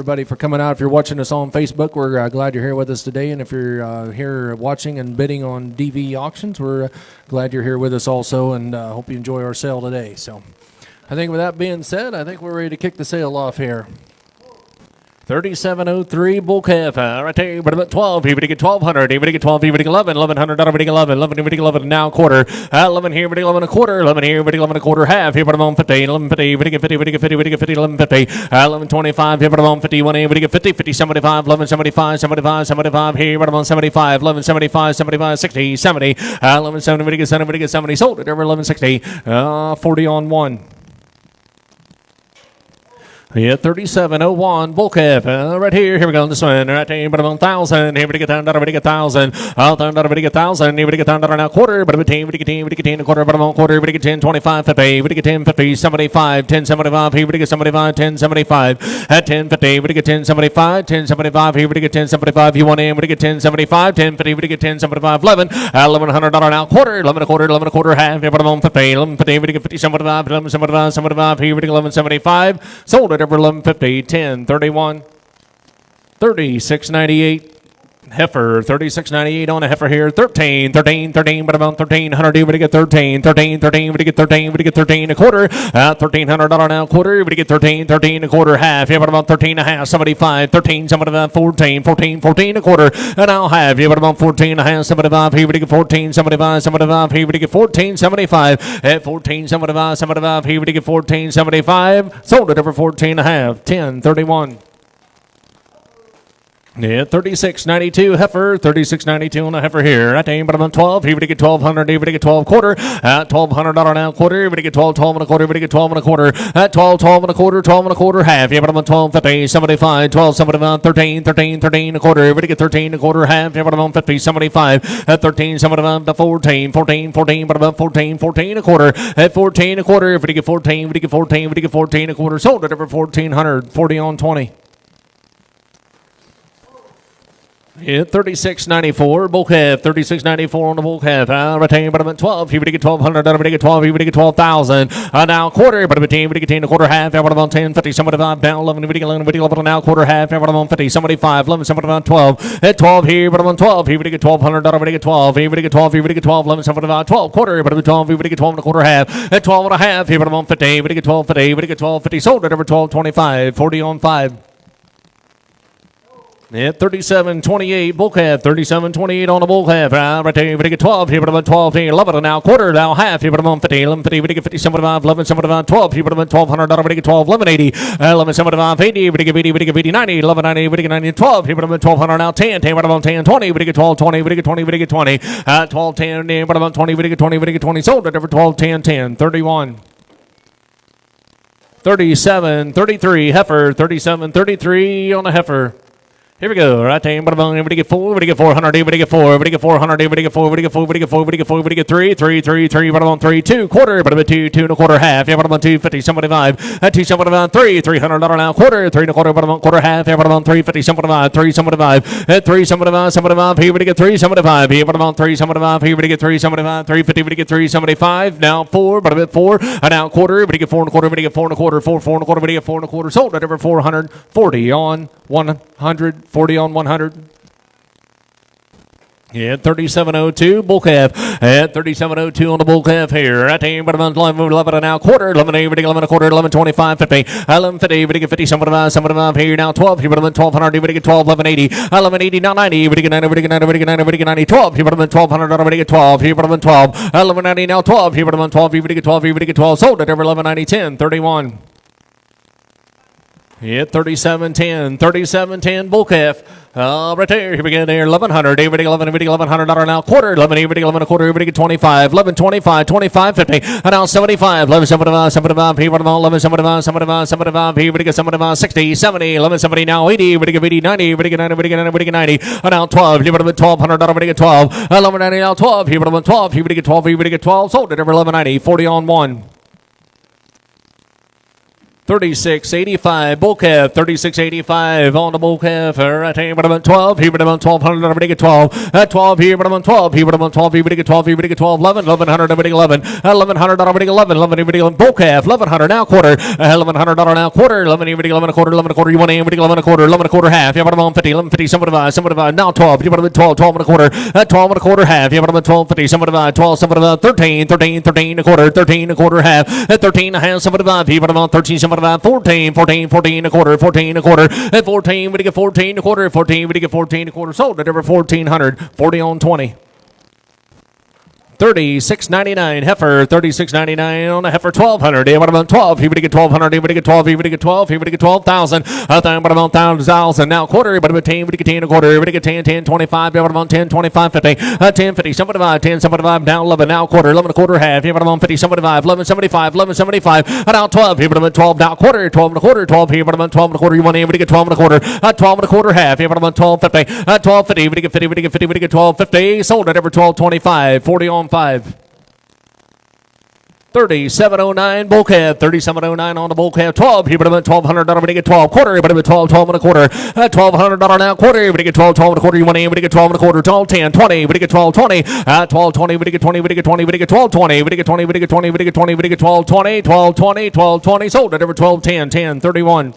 everybody for coming out. If you're watching us on Facebook, we're glad you're here with us today. And if you're here watching and bidding on DV auctions, we're glad you're here with us also, and hope you enjoy our sale today. So I think with that being said, I think we're ready to kick the sale off here. 3703 bull calf, right there, but about 12, here we get 1200, here we get 12, here we get 11, 1100, here we get 11, 11, here we get 11, now quarter, 11 here, we get 11 a quarter, 11 here, we get 11 a quarter, half, here, but I'm on 50, 11, 50, we get 50, we get 50, we get 50, 11, 50, 11, 25, here, but I'm on 51, here, we get 50, 50, 75, 11, 75, 75, 75, here, but I'm on 75, 11, 75, 75, 60, 70, 11, 70, we get 70, we get 70, sold it over 11, 60, 40 on 1. Yeah, 3701 bull calf, right here. Here we go. This one, right here. But I'm on 1,000. Here we get down. We get 1,000. I'll turn down. We get 1,000. Here we get down now quarter. But I'm 10. We get 10. We get 10 a quarter. But I'm on quarter. We get 10, 25, 50. We get 10, 50, 75, 10, 75. Here we get 75, 10, 75. At 10, 50. We get 10, 75, 10, 75. Here we get 10, 75. You want in? We get 10, 75, 10, 50. We get 10, 75, 11. $1,100 now quarter. 11 a quarter. 11 a quarter half. Here, but I'm on 50. 11, 50. We get 50, 75, 11, 75, 75. Here we get 11, 75. Sold it. Over 1150, 10, 31, 36.98. Heifer, 36.98 on a heifer here. 13, but about 1,300. We get 13, we get 13 a quarter. $1,300 now quarter. We get 13 a quarter half. Yeah, but about 13 and a half. 75, 13, some of about 14 a quarter. And I'll have you, but about 14 and a half. 75 here. We get 14, 75 here. We get 14, 75 at 14, 75 here. We get 14, 75. Sold it over 14 and a half. 10, 31. Yeah, 36.92 heifer, 36.92 on a heifer here. Right there, but I'm on 12. Here we get 1,200. Here we get 12 quarter. $1,200 now quarter. We get 12 and a quarter. We get 12 and a quarter. 12 and a quarter. 12 and a quarter half. Yeah, but I'm on 12, 50, 75, 12, 75, 13 a quarter. We get 13 a quarter half. Yeah, but I'm on 50, 75, 13, 75 to 14, but about 14 a quarter. At 14 a quarter. If we get 14, we get 14 a quarter. Sold it over 1,400, 40 on 20. Yeah, 36.94 bull calf, 36.94 on the bull calf. Right here, but I'm at 12. Here we get 1,200. We get 12. Here we get 12,000. Now quarter, but I'm at 10. We get 10 a quarter half. But I'm on 10, 50, 75 down 11. We get 11 now quarter half. But I'm on 50, 75, 11, 75, 12. At 12 here, but I'm on 12. Here we get 1,200. We get 12. Here we get 12. Here we get 12, 11, 75, 12 quarter. But I'm at 12. Here we get 12 and a quarter half. At 12 and a half. Here, but I'm on 50. We get 12, 50. We get 12, 50. Sold it over 12.25, 40 on 5. Yeah, 37.28 bull calf, 37.28 on the bull calf. Right there, we get 12 here, but I'm 12 here, 11 now quarter, now half here, but I'm on 50, 11.50, we get 50, 75, 11, 75, 12 here, but I'm $1,200, we get 12, 11.80, 11.75, 80, we get 80, we get 80, 90, 11.90, we get 90, 12 here, but I'm $1,200 now 10, but I'm on 10, 20, we get 12, 20, we get 20, we get 20, 12, 10, but I'm on 20, we get 20, we get 20, sold it over 12, 10, 10, 31. 37.33 heifer, 37.33 on the heifer. Here we go, right there, but I'm get 4, we get 400, we get 4, we get 400, we get 4, we get 4, we get 4, we get 4, we get 3, but I'm on 3, 2 quarter, but I'm at 2 and a quarter half, yeah, but I'm on 250, 75, at 2, 75, 3, $300 now quarter, 3 and a quarter, but I'm on quarter half, yeah, but I'm on 350, 75, 3, 75, at 3, 75, here we get 3, 75, here, but I'm on 3, 75, here we get 3, 75, 350, we get 3, 75, now 4, but I'm at 4, and now quarter, we get 4 and a quarter, we get 4 and a quarter, 4 and a quarter, we get 4 and a quarter, sold it over 440 on 100. 40 on 100. Yeah, 37.02 bull calf. At 37.02 on the bull calf here. Right there, but I'm 11 now quarter. 11 a quarter. 11.25, 50. 11.50, we get 50, 75 here now 12. Here, but I'm 1,200. We get 12, 11.80. 11.80 now 90. We get 90, we get 90, we get 90, we get 90. 12. Here, but I'm 1,200. We get 12. Here, but I'm 12. 11.90 now 12. Here, but I'm 12. Here, we get 12. Here, we get 12. Sold it over 11.90, 10, 31. Yeah, 37.10 bull calf. Right there, here we go there, 1,100, here we get $1,100 now, quarter, 11, here we get 11 a quarter, here we get 25, 11.25, 25.50, and now 75, 11.75, here we get 11.75, here we get 75, 60, 70, 11.70 now 80, we get 80, 90, we get 90, we get 90, and now 12, here we get $1,200, we get 12, 11.90 now 12, here we get 12, here we get 12, here we get 12, sold it over 11.90, 40 on 1. 36.85 bull calf, 36.85 on the bull calf. Right hand, but about 12. Here, but about 1200. Everybody get 12. 12 here, but about 12. Here, but about 12. Everybody get 12. Everybody get 12. 11. 1100. Everybody 11. 1100. Everybody 11. 11. Everybody 11. Bull calf. 1100 now quarter. 1100 now quarter. 11. Everybody 11 a quarter. 11 a quarter. You want to everybody 11 a quarter. 11 a quarter half. Yeah, but about 50. 1150. Some divide. Some divide. Now 12. You want to 12. 12 and a quarter. 12 and a quarter half. Yeah, but about 1250. Some divide. 12. Some divide. 13. 13. 13 a quarter. 13 a quarter half. 13 a half. Some divide. Here, but about 13. Some divide. 14. 14 a quarter, 14 a quarter, 14, we get 14 a quarter, 14, we get 14 a quarter, sold at over 1400, 40 on 20. 36.99 heifer, 36.99 on a heifer, 1200. What about 12? He would get 1200. He would get 12. He would get 12. He would get 12,000. What about 1,000? Now quarter. But about 10. Would get 10 a quarter. Would get 10, 10, 25. What about 10, 25, 50? 10, 50. Somebody 5, 10, somebody 5. Down 11. Now quarter. 11 a quarter half. What about 50? Somebody 5. 11, 75. 11, 75. Now 12. Here, but about 12. Now quarter. 12 and a quarter. 12 here. But about 12 and a quarter. You want to get 12 and a quarter. 12 and a quarter half. What about 12, 50? 12, 50. Would get 50. Would get 50. Would get 12, 50. Sold at over 12, 25. 40 on 5. 37.09 bull calf, 37.09 on the bull calf, 12. Here, but about $1,200. Everybody get 12 quarter. But about 12, 12 and a quarter. $1,200 now quarter. Everybody get 12, 12 and a quarter. You want to everybody get 12 and a quarter. 12, 10, 20. Everybody get 12, 20. 12, 20. Everybody get 20. Everybody get 20. Everybody get 12, 20. Everybody get 20. Everybody get 20. Everybody get 20. Everybody get 12, 20. 12, 20. 12, 20. Sold at over 12, 10, 10, 31.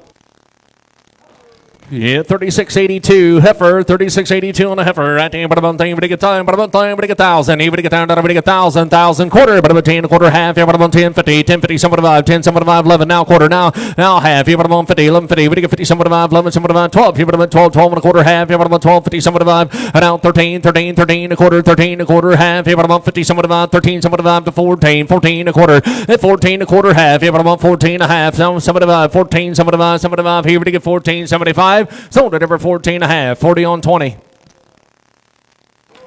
Yeah, 36.82 heifer, 36.82 on a heifer. Right there, but about 10, but get time, but about 10, but get 1,000. Even get down, but get 1,000, 1,000 quarter, but about 10 a quarter half. Yeah, but about 10, 50, 10, 50, somebody 5, 10, somebody 5, 11. Now quarter, now half. Yeah, but about 50, 11, 50. We get 50, somebody 5, 11, somebody 5, 12. Yeah, but about 12, 12 and a quarter half. Yeah, but about 12, 50, somebody 5. Now 13, 13, 13 a quarter, 13 a quarter half. Yeah, but about 50, somebody 5, 13, somebody 5 to 14, 14 a quarter, 14 a quarter half. Yeah, but about 14 a half. Somebody 5, 14, somebody 5, somebody 5. Here we get 14, 75. Sold it over 14 a half, 40 on 20.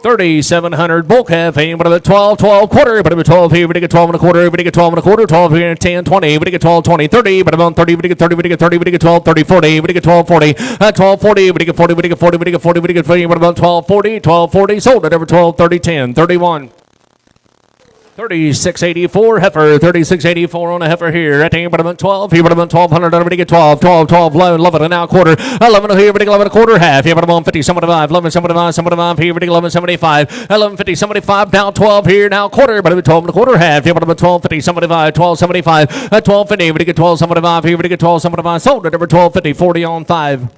3,700 bull calf, but about 12, 12 quarter, but about 12 here, but get 12 and a quarter, but get 12 and a quarter, 12 here, 10, 20, but get 12, 20, 30, but about 30, but get 30, but get 30, but get 12, 30, 40, but get 12, 40, 12, 40, but get 40, but get 40, but get 40, but get 40, but about 12, 40, 12, 40, sold it over 12, 30, 10, 31. 36.84 heifer, 36.84 on a heifer here. At but about 12. Here, but about 1,200. Everybody get 12, 12, 12, 11, 11 and now quarter. 11 here, everybody 11 a quarter half. Here, but about 50, 75, 11, 75, 75. Here, everybody 11, 75, 11, 50, 75. Now 12 here, now quarter. But about 12 and a quarter half. Here, but about 12, 50, 75, 12, 75, 12, 50. Everybody get 12, 75. Here, everybody get 12, 75. Sold it over 12, 50, 40 on 5.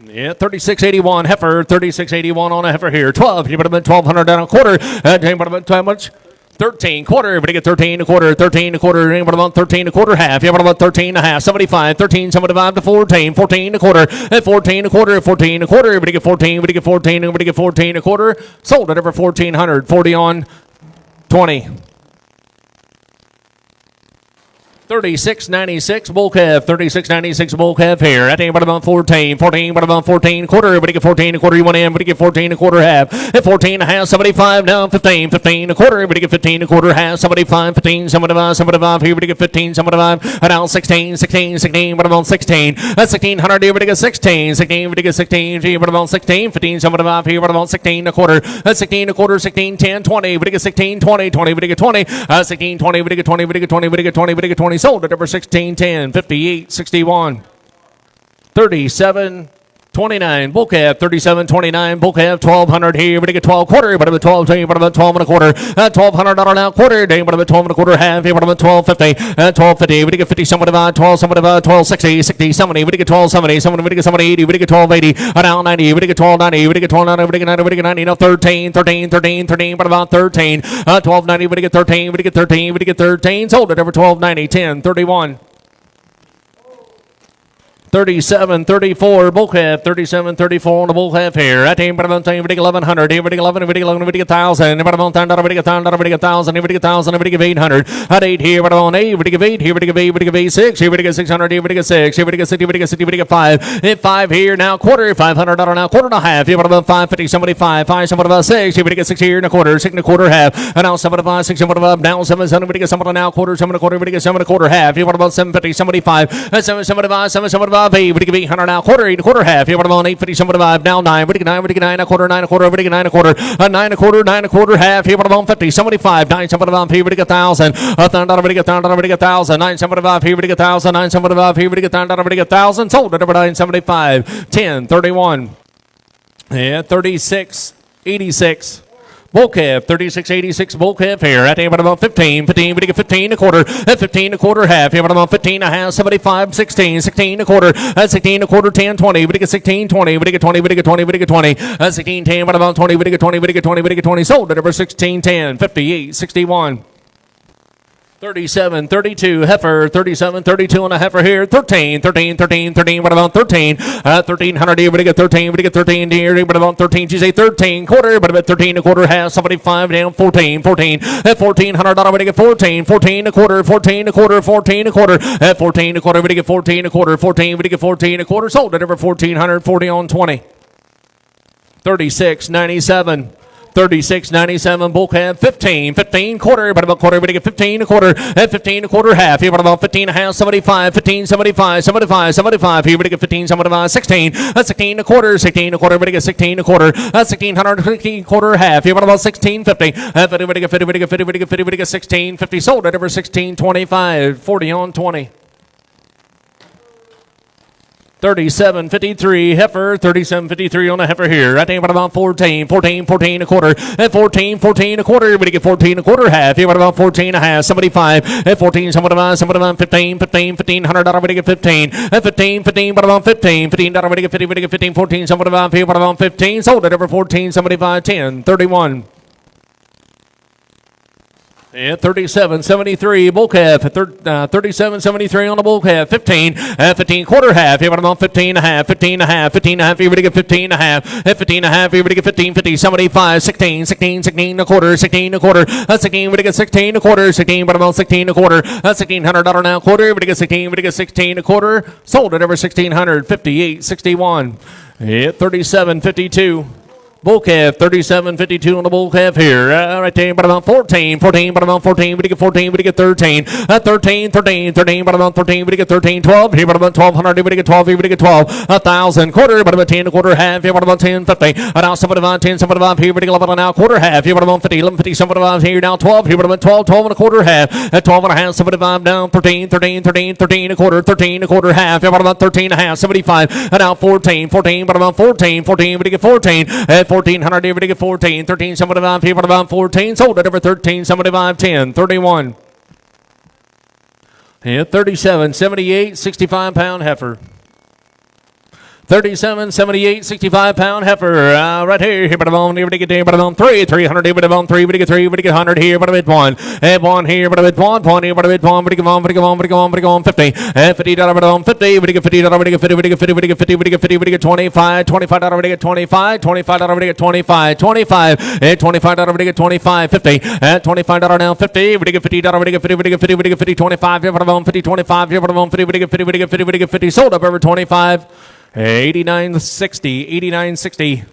Yeah, 36.81 heifer, 36.81 on a heifer here. 12, you would have been 1,200 down a quarter. Would have been how much? 13 quarter. Everybody get 13 a quarter, 13 a quarter. What about 13 a quarter half? Yeah, what about 13 and a half? 75, 13, 75 to 14, 14 a quarter, 14 a quarter, 14 a quarter. Everybody get 14, everybody get 14, everybody get 14 a quarter. Sold it over 1,400, 40 on 20. 36.96 bull calf, 36.96 bull calf here. At what about 14, 14, what about 14 quarter? Everybody get 14 a quarter. You want in? Everybody get 14 a quarter half. At 14 a half, 75 now 15, 15 a quarter. Everybody get 15 a quarter half. 75, 15, 75, 75. Here everybody get 15, 75. Now 16, 16, 16. What about 16? 1,600. Everybody get 16, 16. Everybody get 16. Here what about 16, 15, 75. Here what about 16 a quarter? 16 a quarter, 16, 10, 20. Everybody get 16, 20, 20. Everybody get 20. 16, 20. Everybody get 20. Everybody get 20. Everybody get 20. Everybody get 20. Sold at over 16, 10, 58, 61. 37.29 bull calf, 37.29 bull calf, 1,200 here. Everybody get 12 quarter, but about 12, but about 12 and a quarter, $1,200 now quarter, day, but about 12 and a quarter half, here, but about 12.50, 12.50. Everybody get 50, somebody about 12, somebody about 12.60, 60, 70. Everybody get 12.70, somebody get 80. Everybody get 12.80, now 90. Everybody get 12.90. Everybody get 12.90. Everybody get 90. Everybody get 90. Now 13, 13, 13, 13, but about 13, 12.90. Everybody get 13. Everybody get 13. Everybody get 13. Sold it over 12.90, 10, 31. 37.34 bull calf, 37.34 on the bull calf here. At but about everybody 1,100, everybody 11, everybody 11, everybody 1,000, everybody 1,000, everybody 1,000, everybody 1,000, everybody 1,000, everybody 800. At 8 here, everybody on 8, everybody give 8, everybody give 8, everybody give 8, 6, everybody get 600, everybody get 6, everybody get 60, everybody get 60, everybody get 5. At 5 here now quarter, $500 now quarter and a half. Everybody about 550, somebody 5, 5, somebody about 6, everybody get 6 here and a quarter, 6 and a quarter half. And now 75, 6, somebody about now 7, everybody get somebody now quarter, 7 and a quarter, everybody get 7 and a quarter half. Everybody about 750, somebody 5, 7, 75, 7, 75. 875, 8, we get 800 now, quarter, 8 and a quarter, half. Here, what about 850, 75, now 9, we get 9, we get 9 and a quarter, 9 and a quarter, we get 9 and a quarter, 9 and a quarter, 9 and a quarter, half. Here, what about 50, 75, 9, 75, here, we get 1,000, $1,000, we get 1,000, we get 1,000, 9, 75, here, we get 1,000, 9, 75, here, we get 1,000, we get 1,000, sold at number 975, 10, 31. Yeah, 36, 86. Bull calf, 36, 86, bull calf here. At about 15, 15, we get 15 a quarter, at 15 a quarter, half. Here about 15 a half, 75, 16, 16 a quarter, at 16 a quarter, 10, 20, we get 16, 20, we get 20, we get 20, we get 20, at 16, 10, what about 20, we get 20, we get 20, we get 20, sold at number 16, 10, 58, 61. 37, 32, heifer, 37, 32 on a heifer here, 13, 13, 13, 13, what about 13? 1,300 here, we get 13, we get 13 here, what about 13? She's a 13, quarter, but about 13 a quarter, half, 75 down, 14, 14, at $1,400, we get 14, 14 a quarter, 14 a quarter, 14 a quarter, at 14 a quarter, we get 14 a quarter, 14, we get 14 a quarter, sold at over 1,440 on 20. 36, 97. 36, 97, bull calf, 15, 15, quarter, but about quarter, we get 15 a quarter, at 15 a quarter, half, here, but about 15 a half, 75, 15, 75, 75, 75, here, we get 15, 75, 16, that's 16 a quarter, 16 a quarter, we get 16 a quarter, that's 1,600, 16 quarter, half, here, but about 1650, at 50, we get 50, we get 50, we get 50, we get 1650, sold at over 1625, 40 on 20. 37.53 heifer, 37.53 on the heifer here. I think about 14, 14, 14 a quarter. At 14, 14 a quarter, we get 14 a quarter, half. Here, what about 14 a half? 75. At 14, 75, 15, 15, 15, $100, we get 15. At 15, 15, what about 15? $15, we get 50, we get 15, 14, 75, here, what about 15? Sold it over 14, 75, 10, 31. At 37.73 bull calf, at 37.73 on the bull calf, 15, at 15 quarter, half, here, what about 15 a half, 15 a half, 15 a half, here, we get 15 a half, at 15 a half, here, we get 15, 50, 75, 16, 16, 16 a quarter, 16 a quarter, that's 16, we get 16 a quarter, 16, what about 16 a quarter, that's $1,600 now quarter, we get 16, we get 16 a quarter, sold at over 1,600, 58.61, at 37.52. Bull calf, 37.52 on the bull calf here. Right there, but about 14, 14, but about 14, we get 14, we get 13. 13, 13, 13, but about 13, we get 13, 12. Here, but about 1,200, we get 12, here, we get 12. 1,000, quarter, but about 10, a quarter, half. Here, but about 10, 50. Now, 75, 10, 75, here, we get 11, now, quarter, half. Here, but about 50, 11, 50, 75, here, now 12. Here, but about 12, 12 and a quarter, half. At 12 and a half, 75, down, 13, 13, 13, 13, a quarter, 13, a quarter, half. Here, but about 13 and a half, 75. Now, 14, 14, but about 14, 14, we get 14. At 1,400, here, we get 14, 13, 75, here, but about 14. Sold at over 13, 75, 10, 31. Yeah, 37, 78, 65 pound heifer. 37, 78, 65 pound heifer. Right here, here, but I'm here, but I get there, but I'm on 3, 300, here, but I'm on 3, but I get 3, but I get 100 here, but I'm at 1. At 1 here, but I'm at 1, 1 here, but I'm at 1, but I get 1, but I get 1, but I get 1, but I get 1, 50. At $50, but I'm on 50, but I get $50, but I get 50, but I get 50, but I get 50, but I get 50, but I get 25, $25, but I get 25, $25, but I get 25, 25. At $25, but I get 25, 50. At $25 now, 50, but I get $50, but I get 50, but I get 50, but I get 50, 25 here, but I'm on 50, 25 here, but I'm on 50, but I get 50, but I get 50, but I get 50. Sold up over 25. 89.60, 89.60.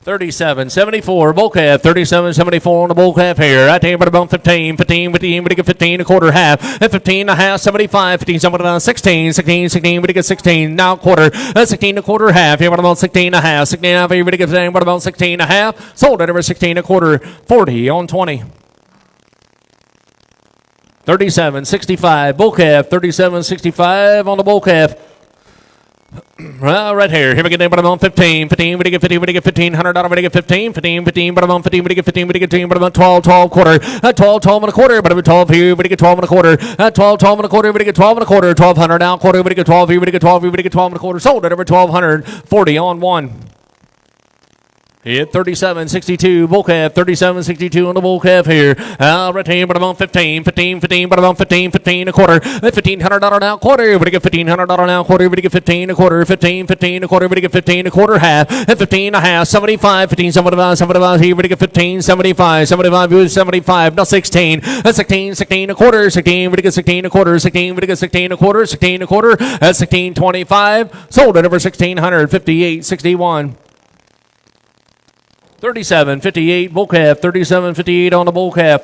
37.74 bull calf, 37.74 on the bull calf here. Right there, but about 15, 15, 15, we get 15 a quarter, half. At 15 a half, 75, 15, 16, 16, 16, we get 16 now quarter. 16 a quarter, half. Here, what about 16 a half? 16 and a half, here, we get 16, what about 16 a half? Sold at over 16 a quarter, 40 on 20. 37.65 bull calf, 37.65 on the bull calf. Well, right here. Here we get but I'm on 15, 15, we get 50, we get $1,500, we get 15, 15, 15, but I'm on 15, we get 15, we get 15, but I'm on 12, 12 quarter, 12, 12 and a quarter, but I'm at 12 here, we get 12 and a quarter, 12, 12 and a quarter, we get 12 and a quarter, 1,200 now quarter, we get 12 here, we get 12 here, we get 12 and a quarter, sold at over 1,200, 40 on 1. Hit 37.62 bull calf, 37.62 on the bull calf here. Right here, but I'm on 15, 15, 15, but I'm on 15, 15 a quarter. $1,500 now quarter, we get $1,500 now quarter, we get 15 a quarter, 15, 15 a quarter, we get 15 a quarter, half. At 15 a half, 75, 15, 75, 75 here, we get 15, 75, 75, 75, now 16. That's 16, 16 a quarter, 16, we get 16 a quarter, 16, we get 16 a quarter, 16 a quarter. That's 16.25. Sold at over 1,600, 58.61. 37.58 bull calf, 37.58 on the bull calf.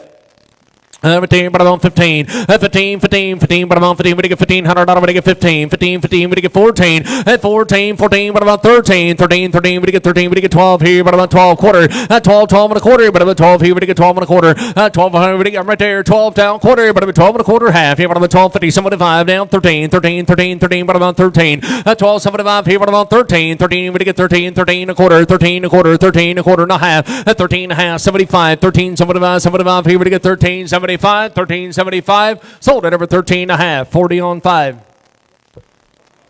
15, but I'm on 15. 15, 15, 15, but I'm on 15. We get $1,500. We get 15. 15, 15, we get 14. At 14, 14, but I'm on 13. 13, 13, we get 13. We get 12 here, but I'm on 12 quarter. At 12, 12 and a quarter, but I'm at 12 here. We get 12 and a quarter. At 12, we get right there. 12 down quarter, but I'm at 12 and a quarter half. Here, but I'm at 12, 50, 75 down 13. 13, 13, 13, but I'm on 13. At 12, 75 here, but I'm on 13. 13, we get 13. 13 a quarter. 13 a quarter. 13 a quarter and a half. At 13 and a half. 75. 13, 75, 75 here, we get 13. 75. 1375 sold at over 13 and a half. 40 on 5.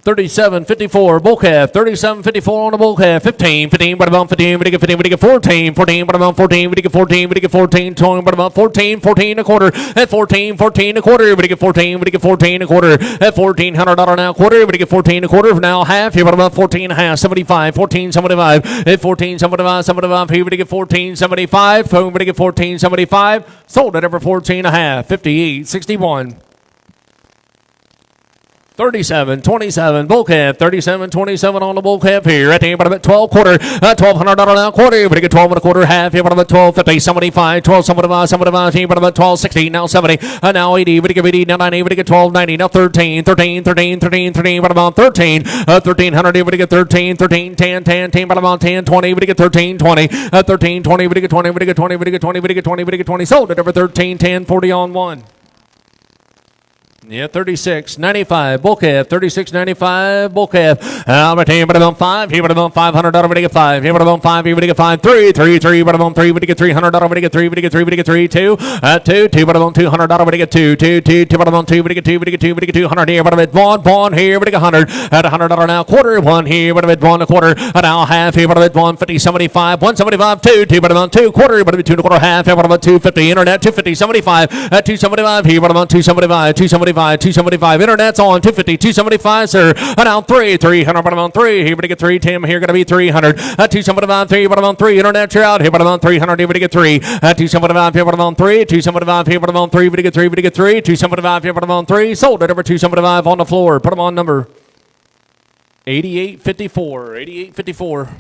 37.54 bull calf. 37.54 on the bull calf. 15, 15, but about 15, we get 15, we get 14, 14, but about 14, we get 14, we get 14, 20, but about 14, 14 a quarter. At 14, 14 a quarter, we get 14, we get 14 a quarter. At $1,400 now quarter, we get 14 a quarter. Now half here, but about 14 and a half. 75, 14.75. At 14.75, 75 here, we get 14.75. We get 14.75 sold at over 14 and a half. 58.61. 37.27 bull calf. 37.27 on the bull calf here. At the about 12 quarter. $1,200 now quarter. But you get 12 and a quarter half. Here, but about 12.50. 75. 12.75. 75. Here, but about 12.60. Now 70. Now 80. But you get 80. Now 90. But you get 12.90. Now 13. 13. 13. 13. 13. But about 13. 1,300. But you get 13. 13. 10. 10. 10. But about 10. 20. But you get 13. 20. 13. 20. But you get 20. But you get 20. But you get 20. But you get 20. But you get 20. Sold at over 13. 10. 40 on 1. Yeah, 36.95 bull calf. 36.95 bull calf. I'm a team, but I'm on 5. Here, but I'm on $500. But I get 5. Here, but I'm on 5. Here, but I get 5. 3, 3, 3. But I'm on 3. But I get $300. But I get 3. But I get 3. But I get 3. 2. 2, 2. But I'm on $200. But I get 2. 2, 2, 2. But I'm on 2. But I get 2. But I get 2. But I get 200 here. But I'm at 1 here. But I get 100. At $100 now quarter. 1 here. But I'm at 1 a quarter. Now half here. But I'm at 150. 75. 175. 2. 2. But I'm on 2 quarter. But I'm at 2 and a quarter half. Here. But I'm at 250. Internet 250. 75. At 275 here. But I'm on 275. 275. 275. Internet's on 250, 275, sir. Now 300, but I'm on 3. Here, but I get 3. Tim, here, gonna be 300. 275, 3, but I'm on 3. Internet, you're out. Here, but I'm on 300. Here, but I get 3. 275, here, but I'm on 3. 275, here, but I'm on 3. But I get 3. But I get 3. 275, here, but I'm on 3. Sold at over 275 on the floor. Put them on number 8854. 8854.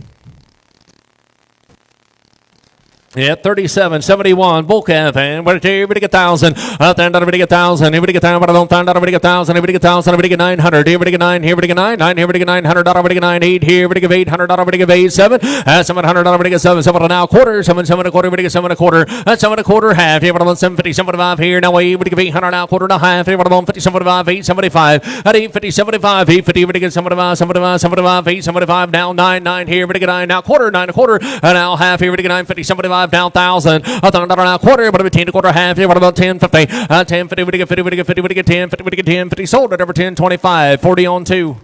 Yeah, 37.71 bull calf, and everybody get 1,000. Everybody get 1,000. Everybody get 1,000. But I don't find out. Everybody get 1,000. Everybody get 1,000. Everybody get 900. Everybody get 9. Everybody get 9. 9. Everybody get 900. Everybody get 9. 8 here. Everybody get 800. Everybody get 8. 7. 700. Everybody get 7. 7 now quarter. 7. 7 a quarter. Everybody get 7 a quarter. 7 a quarter half. Here, but I'm on 750. 75 here. Now everybody get 800 now quarter and a half. Here, but I'm on 50. 75. 875. At 850. 75. 850. Everybody get 75. 75. 75. 875 now 9. 9 here. Everybody get 9 now quarter. 9 a quarter. Now half. Here, everybody get 950. 75 now 1,000. $1,000 now quarter, but about 10 a quarter half here. What about 10.50? 10.50, we get 50, we get 50, we get 10, 50, we get 10, 50. Sold at over 10.25. 40 on 2.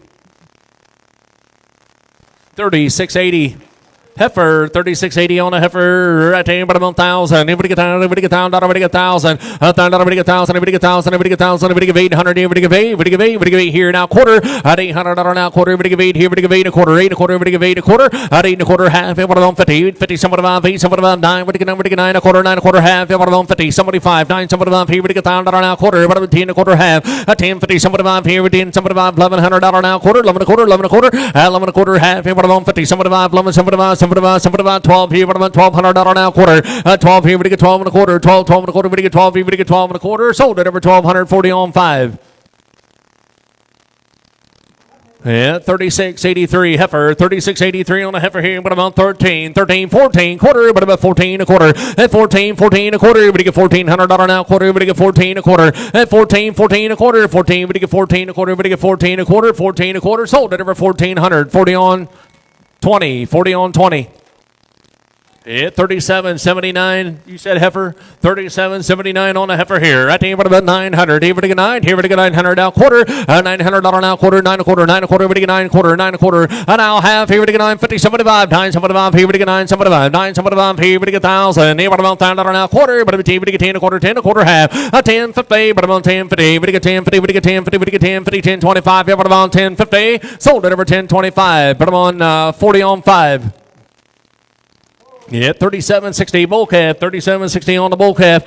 36.80. Heifer, 36.80 on a heifer. Right there, but I'm on 1,000. Everybody get 1,000. Everybody get 1,000. Everybody get 1,000. 1,000. Everybody get 1,000. Everybody get 1,000. Everybody get 1,000. Everybody get 800. Everybody get 8. Everybody get 8. Everybody get 8 here now quarter. At $800 now quarter. Everybody get 8 here. Everybody get 8 a quarter. 8 a quarter. Everybody get 8 a quarter. At 8 and a quarter half. Everybody on 50. 50. Somebody about 8. Somebody about 9. Everybody get 9. Everybody get 9 a quarter. 9 a quarter half. Everybody on 50. Somebody 5. 9. Somebody about here. Everybody get $1,000 now quarter. Everybody 10 a quarter half. At 10. 50. Somebody about here. Everybody 10. Somebody about $1,100 now quarter. 11 a quarter. 11 a quarter. 11 a quarter half. Everybody on 50. Somebody about 11. Somebody about 12 here. What about $1,200 now quarter? 12 here. We get 12 and a quarter. 12 and a quarter. We get 12 here. We get 12 and a quarter. Sold at over 1,240 on 5. Yeah, 36.83 heifer, 36.83 on a heifer here, but about 13, 14 quarter, but about 14 a quarter. At 14 a quarter, we get $1,400 now quarter, we get 14 a quarter. At 14 a quarter, 14, we get 14 a quarter, we get 14 a quarter, 14 a quarter, sold at over 1,400, 40 on 20, 40 on 20. Yeah, 37.79. You said heifer. 37.79 on a heifer here. Right there, what about 900? Here we get 9. Here we get 900 now quarter. $900 now quarter. 9 a quarter. 9 a quarter. We get 9 quarter. 9 a quarter. Now half. Here we get 950. 75. 975. Here we get 975. 975. Here we get 1,000. Here what about $1,000 now quarter? But we get 10 a quarter. 10 a quarter half. 1050. But about 1050. We get 1050. We get 1050. We get 1050. 1025. Here what about 1050? Sold at over 1025. But I'm on 40 on 5. Yeah, 37.60 bull calf, 37.60 on the bull calf.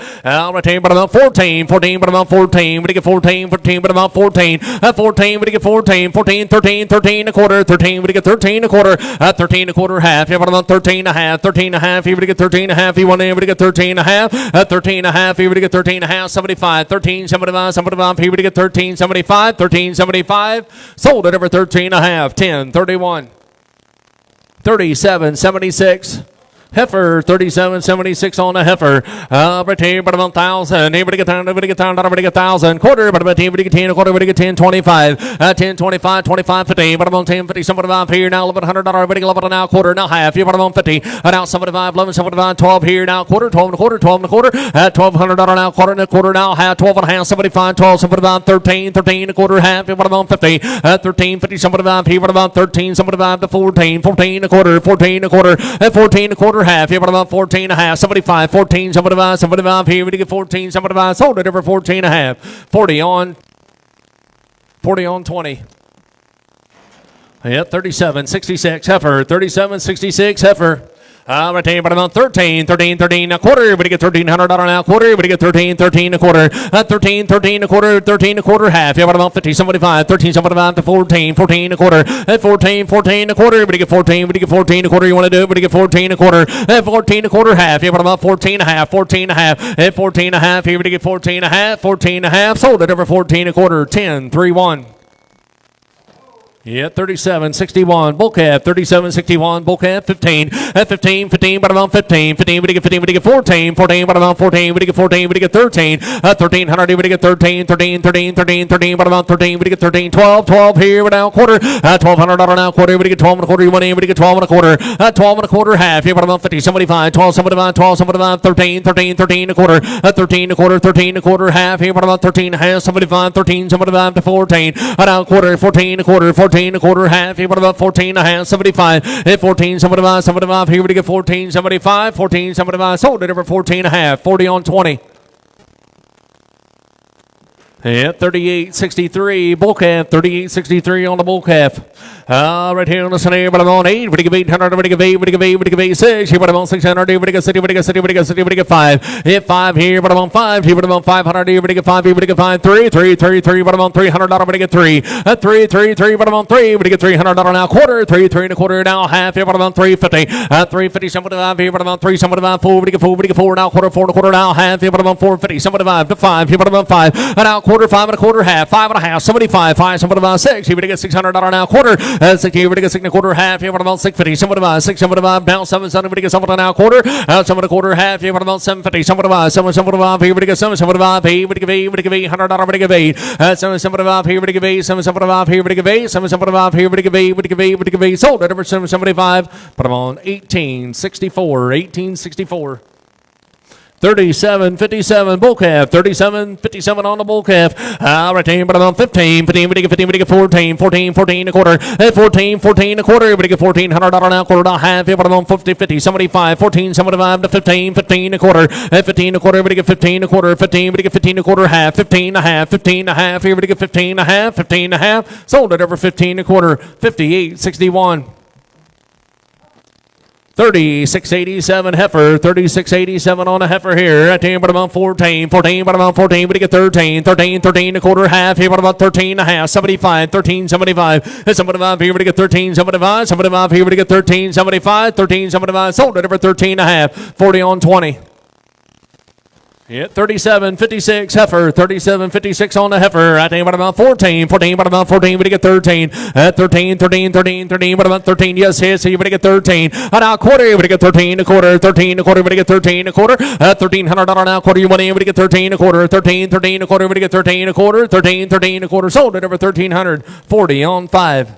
Retain, but about 14, 14, but about 14. We get 14, 14, but about 14. 14, we get 14, 14, 13, 13 a quarter, 13, we get 13 a quarter, 13 a quarter half. Yeah, but about 13 a half, 13 a half. Here we get 13 a half. He won in, we get 13 a half, 13 a half. Here we get 13 a half, 75, 13, 75, 75. Here we get 13, 75, 13, 75. Sold at over 13 a half, 10, 31, 37, 76. Heifer, 37.76 on the heifer. Retain, but about 1,000. Everybody get down, everybody get down, everybody get 1,000. Quarter, but about 10, everybody get 10, a quarter, everybody get 10, 25. 10, 25, 25, 15. But about 10, 50, somebody about here now, $1,100. Everybody get $11 now, quarter, now half. You're about 50. Now 75, 11, 75, 12 here now, quarter, 12 and a quarter, 12 and a quarter. $1,200 now, quarter and a quarter now, half, 12 and a half, 75, 12, somebody about 13, 13 and a quarter, half. You're about 50. 13, 50, somebody about here, about 13, somebody about 14, 14 and a quarter, 14 and a quarter, 14 and a quarter. Half, here, about 14 and a half, 75, 14, 75, here, we get 14, 75, sold it over 14 and a half, 40 on 20. Yeah, 37.66 heifer, 37.66 heifer. Retain, but about 13, 13, 13 a quarter. We get $1,300 now, quarter. We get 13, 13 a quarter. 13, 13 a quarter, 13 a quarter half. Yeah, but about 50, 75, 13, 75 to 14, 14 a quarter. 14, 14 a quarter. We get 14, we get 14 a quarter. You want to do it? We get 14 a quarter. 14 a quarter half. Yeah, but about 14 and a half, 14 and a half. 14 and a half. Here we get 14 and a half, 14 and a half. Sold it over 14 a quarter. 10, 3, 1. Yeah, 37.61 bull calf, 37.61 bull calf, 15 at 15, 15, but about 15, 15, we get 15, we get 14, 14, but about 14, we get 14, we get 13, 1,300, we get 13, 13, 13, 13, 13, but about 13, we get 13, 12, 12 here, now quarter, $1,200 now quarter, we get 12 and a quarter, you want in, we get 12 and a quarter, 12 and a quarter half, here, but about 50, 75, 12, 75, 12, 75, 13, 13, 13 a quarter, 13 a quarter, 13 a quarter half, here, but about 13 half, 75, 13, 75 to 14, now quarter, 14 a quarter, 14 a quarter half, here, what about 14 a half, 75, 14, 75, 75, here we get 14, 75, 14, 75, sold it over 14 a half, 40 on 20. Yeah, 38.63 bull calf, 38.63 on the bull calf. Right here on the center, but I'm on 8. We get 800, we get 8, we get 8, we get 8, 6. Here, but I'm on 600, we get 60, we get 60, we get 60, we get 5. Hit 5 here, but I'm on 5. Here, but I'm on 500, here, we get 5, here, we get 5, 3, 3, 3, 3, but I'm on $300, we get 3. 3, 3, 3, but I'm on 3, we get $300 now, quarter, 3, 3 and a quarter now, half, here, but I'm on 350. 350, 75, here, but I'm on 3, 75, 4, we get 4, we get 4 now, quarter, 4 and a quarter now, half, here, but I'm on 450, 75 to 5, here, but I'm on 5, now quarter, 5 and a quarter, half, 5 and a half, 75, 5, 75, 6, here, we get $600 now, quarter, 6, here, we get 6 and a quarter, half, here, but about 650, 75, 6, 75, now 7, 7, we get 7 now, quarter, 7 and a quarter, half, here, but about 750, 75, 7, 75, here, we get 7, 75, 8, we get 8, we get $800, we get 8, 7, 75, here, we get 8, 7, 75, here, we get 8, 7, 75, here, we get 8, we get 8, we get 8, sold at over 7, 75, but I'm on 1864, 1864. 37.57 bull calf, 37.57 on the bull calf. Retain, but about 15, 15, we get 15, we get 14, 14, 14 a quarter, 14, 14 a quarter, we get $1,400 now, quarter now, half, but about 50, 50, 75, 14, 75 to 15, 15 a quarter, 15 a quarter, we get 15 a quarter, 15, we get 15 a quarter, half, 15 a half, 15 a half, here we get 15 a half, 15 a half, sold it over 15 a quarter, 58.61. 36.87 heifer, 36.87 on a heifer here. Right here, but about 14, 14, but about 14, we get 13, 13, 13 a quarter, half, here, but about 13 a half, 75, 13, 75, 75, here, we get 13, 75, 75, here, we get 13, 75, 13, 75, sold it over 13 a half, 40 on 20. Yeah, 37.56 heifer, 37.56 on the heifer. I think about 14, 14, but about 14, we get 13. 13, 13, 13, 13, but about 13, yes, yes, so you would get 13. Now quarter, you would get 13 a quarter, 13 a quarter, we get 13 a quarter. $1,300 now quarter, you want in, we get 13 a quarter, 13, 13 a quarter, we get 13 a quarter, 13, 13 a quarter, sold it over 1,300, 40 on 5.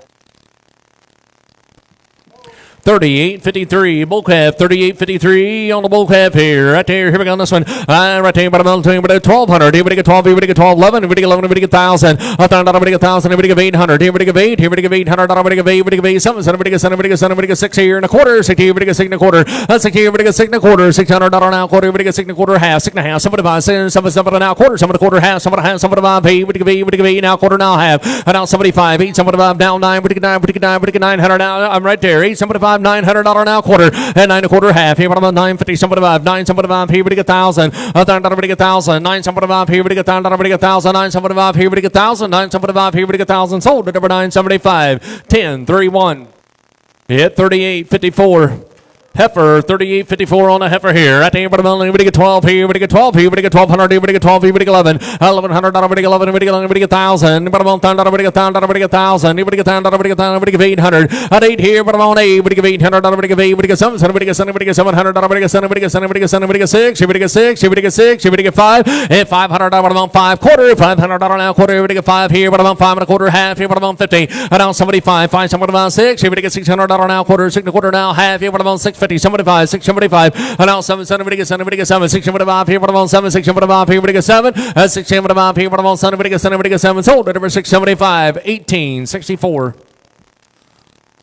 38.53 bull calf, 38.53 on the bull calf here. Right there, here we go on this one. Right there, but about 1,200. Here we get 12, here we get 12, 11, here we get 11, here we get 1,000. $1,000, we get 1,000, here we get 800. Here we get 8, here we get 800, we get 8, we get 8, 7, 7, we get 7, we get 7, we get 6 here and a quarter, 6 here, we get 6 and a quarter. 6 here, we get 6 and a quarter, $600 now quarter, we get 6 and a quarter, half, 6 and a half, 75, 7 now quarter, 7 and a quarter, half, 7 and a half, 75, 8, we get 8, we get 8 now quarter, now half. Now 75, 8, 75, down 9, we get 9, we get 900 now. I'm right there, 8, 75. $975, $900 now quarter, and 9 1/4 half. Here, about $950, $75, $975. Here, we get $1,000, $1,000, $975. Here, we get $1,000, $1,000, $975. Here, we get $1,000, $975. Here, we get $1,000. Sold at number $975, 10, 31. Hit 38.54. Heifer, 38.54 on a heifer here. At the end of the middle, we get 12 here, we get 12 here, we get 1,200 here, we get 12 here, we get 11. $1,100, we get 11, we get 11, we get 1,000. But I'm on $1,000, we get 1,000, we get 1,000. We get 1,000, we get 1,000, we get 800. At 8 here, but I'm on 8, we get 800, we get 8, we get 700, we get 700, we get 700, we get 700, we get 700, we get 700, we get 6, we get 6, we get 6, we get 5, and $500, but I'm on 5 quarter, $500 now quarter, we get 5 here, but I'm on 5 1/4 half here, but I'm on 50. Around 75, 5, somebody about 6, we get $600 now quarter, 6 1/4 now half here, but I'm on 650, 75, 675, and now 7, 7, we get 7, we get 7, 675 here, but I'm on 7, 675 here, we get 7, 675 here, but I'm on 7, we get 7, we get 7, sold at number 675, 18.64.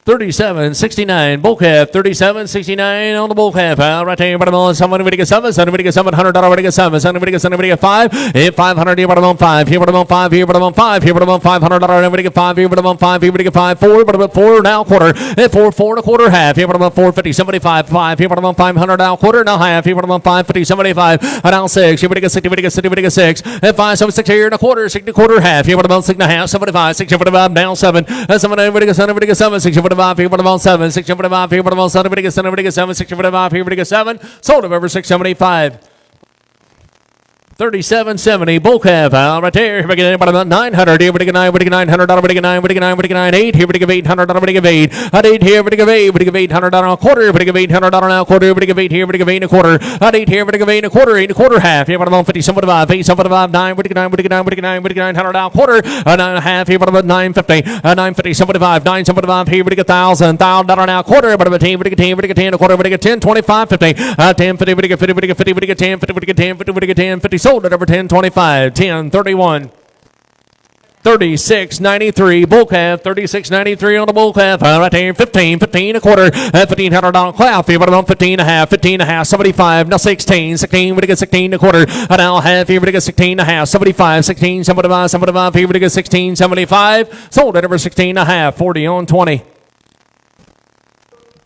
37.69 bull calf, 37.69 on the bull calf. Right there, but I'm on someone we get 7, $700, we get 7, $700, we get 7, we get 5, and 500 here, but I'm on 5, here, but I'm on 5, here, but I'm on 5, here, but I'm on $500, we get 5, here, but I'm on 5, here, we get 5, 4, but I'm at 4 now quarter, and 4, 4 1/4 half, here, but I'm on 450, 75, 5, here, but I'm on 500 now quarter, now half, here, but I'm on 550, 75, and now 6, here, we get 60, we get 60, we get 6, and 5, 7, 6 here and a quarter, 6 1/4 half, here, but I'm on 6 1/2, 75, 6, 75, down 7, and 7, we get 7, we get 7, 6, 75, here, but I'm on 7, 675 here, but I'm on 7, we get 7, we get 7, 675 here, we get 7, sold of over 675. 37.70 bull calf right there. We get about 900 here. We get 9. We get $900. We get 9. We get 9. We get 9. 8 here. We get $800. We get 8. At 8 here. We get 8. We get $800 a quarter. We get $800 now quarter. We get 8 here. We get 8 1/4. At 8 here. We get 8 1/4. 8 1/4 half. Here. But I'm on 50. 75. 8. 75. 9. We get 9. We get 9. We get 9. We get 900 now quarter. 9 1/2 here. But I'm at 950. 950. 75. 975 here. We get $1,000 now quarter. But I'm at 10. We get 10. We get 10 1/4. We get 10. 25. 50. 10 50. We get 50. We get 50. We get 10. 50. We get 10. 50. We get 10. 50. Sold at over 10.25, 10.31. 36.93 bull calf, 36.93 on the bull calf. Right there, 15 1/4, $1,500 calf. Here, but I'm on 15 1/2, 15 1/2, 75. Now 16, 16. We get 16 1/4. Now half here. We get 16 1/2, 75, 16, 75, 75. Here we get 16, 75. Sold at over 16 1/2, 40 on 20.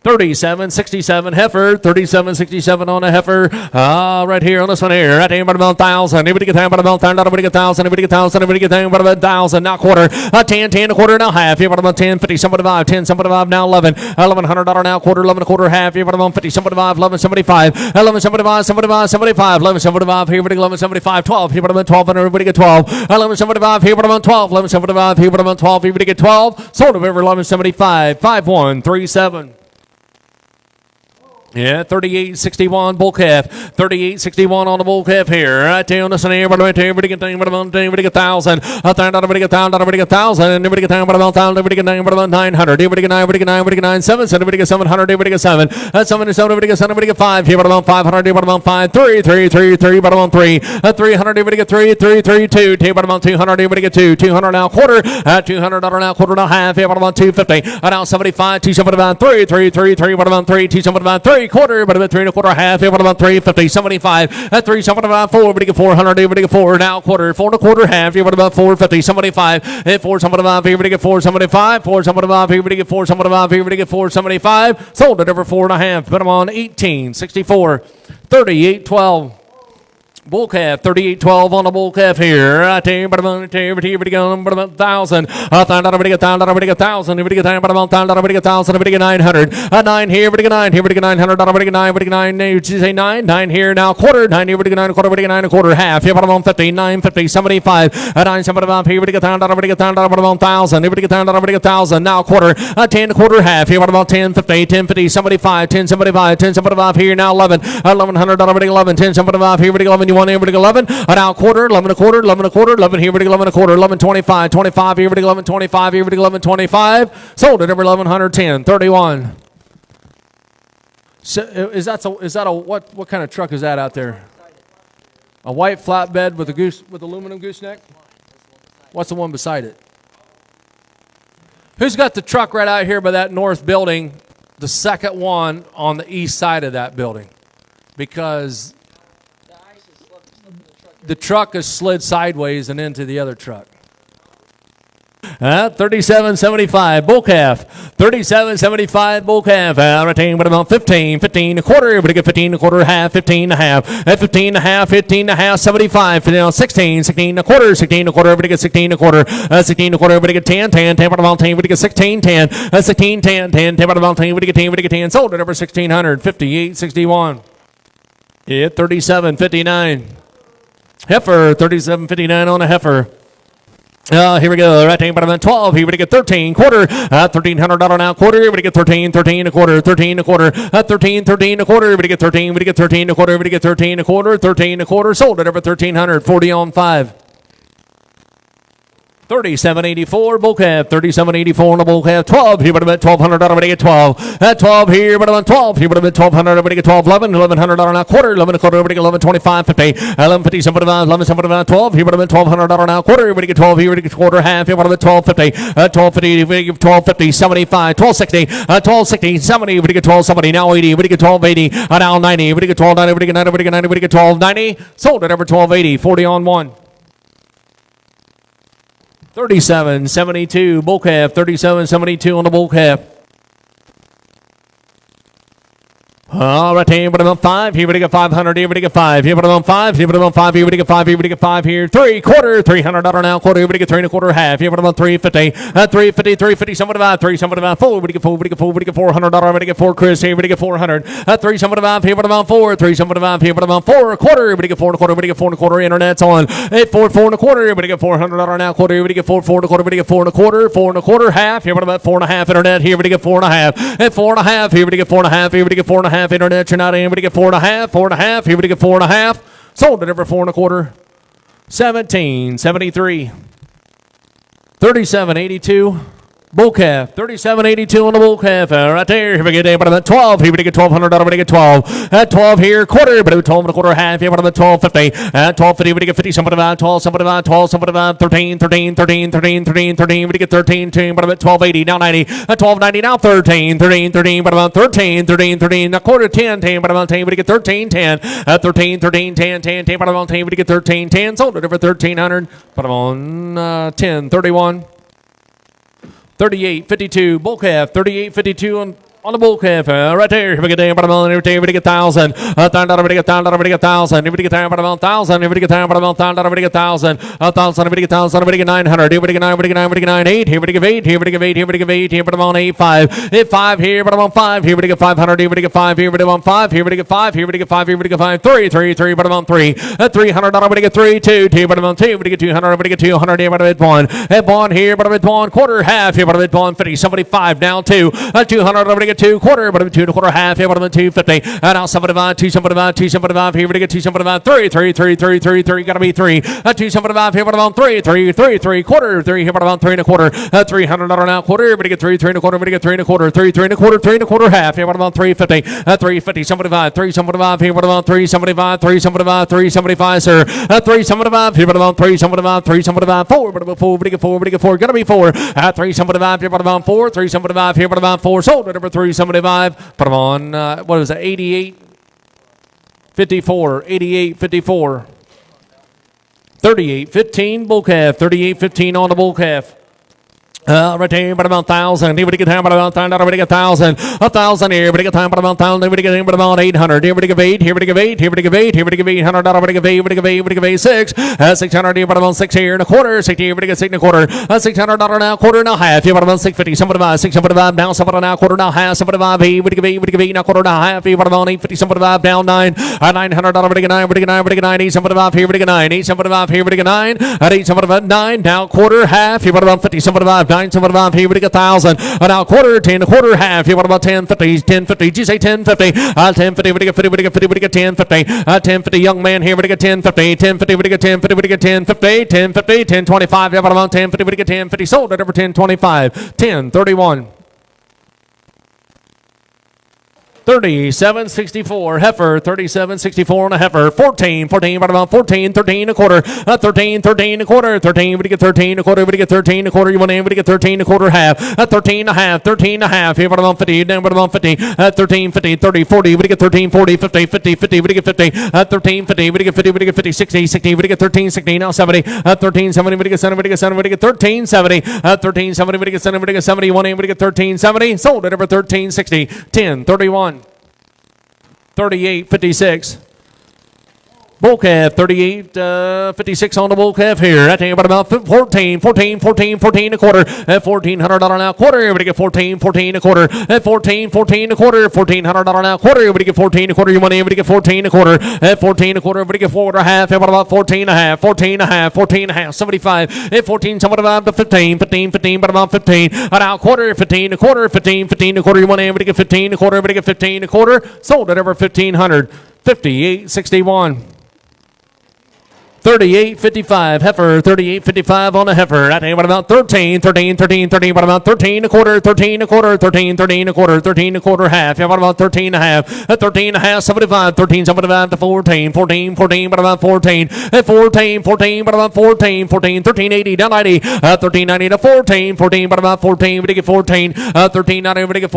37.67 heifer, 37.67 on a heifer. Right here on this one here. Right here, but about 1,000. Everybody get 1,000, but about 1,000. Everybody get 1,000. Everybody get 1,000. Everybody get 1,000. But about 1,000. Now quarter. 10, 10 1/4. Now half. Here, but about 10, 50, 75, 10, 75. Now 11. $1,100 now quarter. 11 1/4 half. Here, but about 50, 75, 11, 75. 11, 75, 75, 75. 11, 75. Here, but 11, 75, 12. Here, but about 1,200. Everybody get 12. 11, 75. Here, but about 12. 11, 75. Here, but about 12. Everybody get 12. Sold of over 11.75. 5,137. Yeah, 38.61 bull calf. 38.61 on the bull calf here. Right down this one here, but right here, everybody get 1,000. Everybody get 1,000. 1,000, everybody get 1,000. Everybody get 1,000. Everybody get 1,000, but about 1,000. Everybody get 9, but about 900. Everybody get 9, everybody get 9, everybody get 9, 7, 7. Everybody get 700. Everybody get 7. 7, 7. Everybody get 7. Everybody get 5. Here, but about 500. Here, but about 5. 3, 3, 3, 3. But about 3. 300. Everybody get 3, 3, 3, 2. Here, but about 200. Everybody get 2. 200 now quarter. $200 now quarter now half. Here, but about 250. Now 75. 275. 3, 3, 3, 3. But about 3. 275. 3 quarter. But about 3 1/4 half. Here, but about 350. 75. At 3, 75. 4. Everybody get 400. Everybody get 4 now quarter. 4 1/4 half. Here, but about 450. 75. At 4, 75. Everybody get 4, 75. 4, 75. Everybody get 4, 75. Everybody get 4, 75. Sold at over 4 1/2. Put them on 18.64. 38.12. Bull calf, 38.12 on the bull calf here. Right there, but about everybody going, but about 1,000. 1,000, everybody get 1,000, everybody get 1,000. Everybody get 1,000, but about 1,000, everybody get 1,000. Everybody get 900. 9 here, everybody get 9. Here, everybody get 900. Everybody get 9. Everybody get 9. Did you say 9? 9 here now, quarter. 9 here, everybody get 9 1/4. Everybody get 9 1/4 half. Here, but about 50. 950. 75. 975 here, everybody get 1,000. Everybody get 1,000. But about 1,000. Everybody get 1,000. Everybody get 1,000. Now quarter. 10 1/4 half. Here, but about 1050. 1050. 75. 1075. 1075 here now 11. 1,100. Everybody 11. 1075 here, everybody 11. You want everybody 11. Now quarter, 11 1/4, 11 1/4, 11 here, everybody 11 1/4, 11 25, 25 here, everybody 11 25 here, everybody 11 25. Sold at over 1110, 31. So is that a what kind of truck is that out there? A white flatbed with aluminum gooseneck? What's the one beside it? Who's got the truck right out here by that north building, the second one on the east side of that building? Because the truck is slid sideways and into the other truck. 37.75. Bull calf. 37.75. Bull calf. Retain with about 15. 15 a quarter. Everybody get 15 a quarter. Half. 15 and a half. At 15 and a half. 15 and a half. 75. 16. 16 a quarter. 16 a quarter. Everybody get 16 a quarter. 16 a quarter. Everybody get 10. 10. 10 about 10. Everybody get 16. 10. 16. 10. 10. 10 about 10. Everybody get 10. Everybody get 10. Sold at over 1600. 58.61. Yeah, 37.59. Heifer. 37.59 on a heifer. Here we go. Right hand bottom 12. Here we get 13 quarter. $1,300 now quarter. Here we get 13. 13 a quarter. 13 a quarter. 13. 13 a quarter. Here we get 13. We get 13 a quarter. Here we get 13 a quarter. 13 a quarter. Sold at over 1,300. 40 on 5. 37.84 bull calf. 37.84 on the bull calf. 12. Here would have been $1,200. Everybody get 12. At 12 here would have been 12. Here would have been $1,200. Everybody get 12. $1,100 now quarter. 11 a quarter. Everybody get 11.25. 50. 11.50. 75. 11.75. 12. Here would have been $1,200 now quarter. Everybody get 12. Here would have get quarter. Half. Here would have been 12.50. 12.50. 12.50. 75. 12.60. 12.60. 70. Everybody get 12.70. Now 80. Everybody get 12.80. Now 90. Everybody get 12.90. Everybody get 90. Everybody get 90. Everybody get 12.90. Sold at over 12.80. 40 on 1. 37.72 bull calf. 37.72 on the bull calf. All right, here, but about 5. Here, we get 500. Here, we get 5. Here, but about 5. Here, but about 5. Here, we get 5. Here, we get 5. Here, 3 quarter. $300 now quarter. Here, we get 3 and a quarter. Half. Here, but about 350. 350. 350. Somebody about 3. Somebody about 4. We get 4. We get 4. We get $400. We get 4. Chris. Here, we get 400. 3. Somebody about. Here, but about 4. 3. Somebody about. Here, but about 4 a quarter. We get 4 and a quarter. We get 4 and a quarter. Internet's on. 4. 4 and a quarter. We get $400 now quarter. Here, we get 4. 4 and a quarter. We get 4 and a quarter. 4 and a quarter. Half. Here, but about 4 and a half. Internet. Here, we get 4 and a half. 4 and a half. Here, we get 4 and a half. Here, we get 4 and a half. Internet. You're not in. Everybody get 4 and a half, 4 and a half. Here we get 4 and a half. Sold at over 4 and a quarter. 17.73. 37.82. Bull calf. 37.82 on the bull calf. Right there. Here we get about 12. Here we get $1,200. We get 12. At 12 here, quarter. But 12 and a quarter, half. Here, about 12.50. At 12.50, we get 50. Somebody about 12. Somebody about 12. Somebody about 13. 13. 13. 13. 13. 13. We get 13. 13. But about 12.80. Now 90. At 12.90. Now 13. 13. 13. But about 13. 13. 13. Now quarter 10. 10. But about 10. We get 13. 10. At 13. 13. 10. 10. 10. But about 10. We get 13. 10. Sold it over 1,300. But on 10. 31. 38.52 bull calf. 38.52 on the bull calf. Right there. Here we get about every get 1,000. Everybody get 1,000. Everybody get 1,000. Everybody get about 1,000. Everybody get about 1,000. Everybody get 1,000. 1,000. Everybody get 1,000. Everybody get 900. Everybody get 9. Everybody get 9. Everybody get 9. 8. Here we get 8. Here we get 8. Here we get 8. Here we get 8. 5. 5 here. But about 5. Here we get 500. Here we get 5. Here we get 5. Here we get 5. Here we get 5. Here we get 5. 3. 3. 3. But about 3. 300. Everybody get 3. 2. 2. But about 2. Everybody get 200. Everybody get 200. Here. But about 1. At 1 here. But about 1 quarter. Half. Here. But about 150. Somebody 5. Now 2. 200. Everybody get 2 quarter. But 2 and a quarter, half. Here, 250. And now 75, 275, 275. Here we get 275, 3, 3, 3, 3, 3, 3. Got to be 3. 275. Here, 3, 3, 3, 3 quarter. 3. Here, 3 and a quarter. $300 now quarter. Everybody get 3, 3 and a quarter. Everybody get 3 and a quarter. 3, 3 and a quarter. 3 and a quarter, half. Here, 350. 350. 75, 375. Here, 375, 375, 375, sir. 375. Here, 375, 375. 4. But 4. We get 4. We get 4. Got to be 4. 375. Here, 4. 375. Here, 4. Sold at over 375. Put them on, what was that, 88, 54, 88, 54, 38, 15, bull calf, 38, 15 on the bull calf. Right there, but about 1,000. Here we get time, but about 1,000. Everybody get 1,000. 1,000 here. Everybody get time, but about 1,000. Everybody get but about 800. Here we get 8. Here we get 8. Here we get 8. Here we get 800. Everybody get 8. Everybody get 8. Everybody get 6. 600 here, but about 6 here and a quarter. 60. Everybody get 6 and a quarter. $600 now, quarter now, half. Here, but about 650. Somebody buy 675 down. Somebody now, quarter now, half. Somebody buy 8. Everybody get 8. Everybody get 8 now, quarter now, half. Here, but about 850. Somebody buy down 9. $900. Everybody get 9. Everybody get 9. Everybody get 9. 8. Somebody buy here. Everybody get 9. 8. Somebody buy here. Everybody get 9. At 8. Somebody buy 9. Now quarter, half. Here, but about 50. Somebody buy 9. Somebody buy here. Everybody get 1,000. Now quarter, 10, a quarter, half. Here, what about 1050? 1050. Did you say 1050? 1050. Everybody get 50. Everybody get 50. Everybody get 1050. 1050. Young man here. Everybody get 1050. 1050. Everybody get 1050. Everybody get 1050. 1050. 1025. Here, what about 1050? Everybody get 1050. Sold at over 1025. 1031. 37.64 heifer, 37.64 on a heifer, 14, about about 14, 13 a quarter, 13, 13 a quarter, 13, we get 13 a quarter, we get 13 a quarter, you want in, we get 13 a quarter half, 13 a half, 13 a half, here about about 50, down about 50, 13, 50, 30, 40, we get 13, 40, 50, 50, 50, we get 50, 13, 50, we get 50, we get 50, 60, 60, we get 13, 60, now 70, 13, 70, we get 70, we get 70, we get 13, 70, 13, 70, we get 70, we get 70, one in, we get 13, 70, sold at over 13, 60, 10, 31. 38.56. Bull calf, 38.56 on the bull calf here. I tell you about 14 a quarter. At $1,400 now quarter. Everybody get 14 a quarter. At 14 a quarter. $1,400 now quarter. Everybody get 14 a quarter. You money. Everybody get 14 a quarter. At 14 a quarter. Everybody get 4 and a half. About 14 and a half. 75. At 14, somebody about 15, but about 15. Now quarter. 15 a quarter. 15 a quarter. You money. Everybody get 15 a quarter. Everybody get 15 a quarter. Sold at over 1,500. 58.61. 38.55 heifer, 38.55 on a heifer. I tell you what about 13, what about 13 a quarter, 13 a quarter, 13 a quarter, 13 a quarter half. Yeah, what about 13 and a half, 13 and a half, 75, 13, 75 to 14, what about 14, 14, what about 14, 1380 down 90, 1390 to 14, what about 14, we get 14, 1390, we get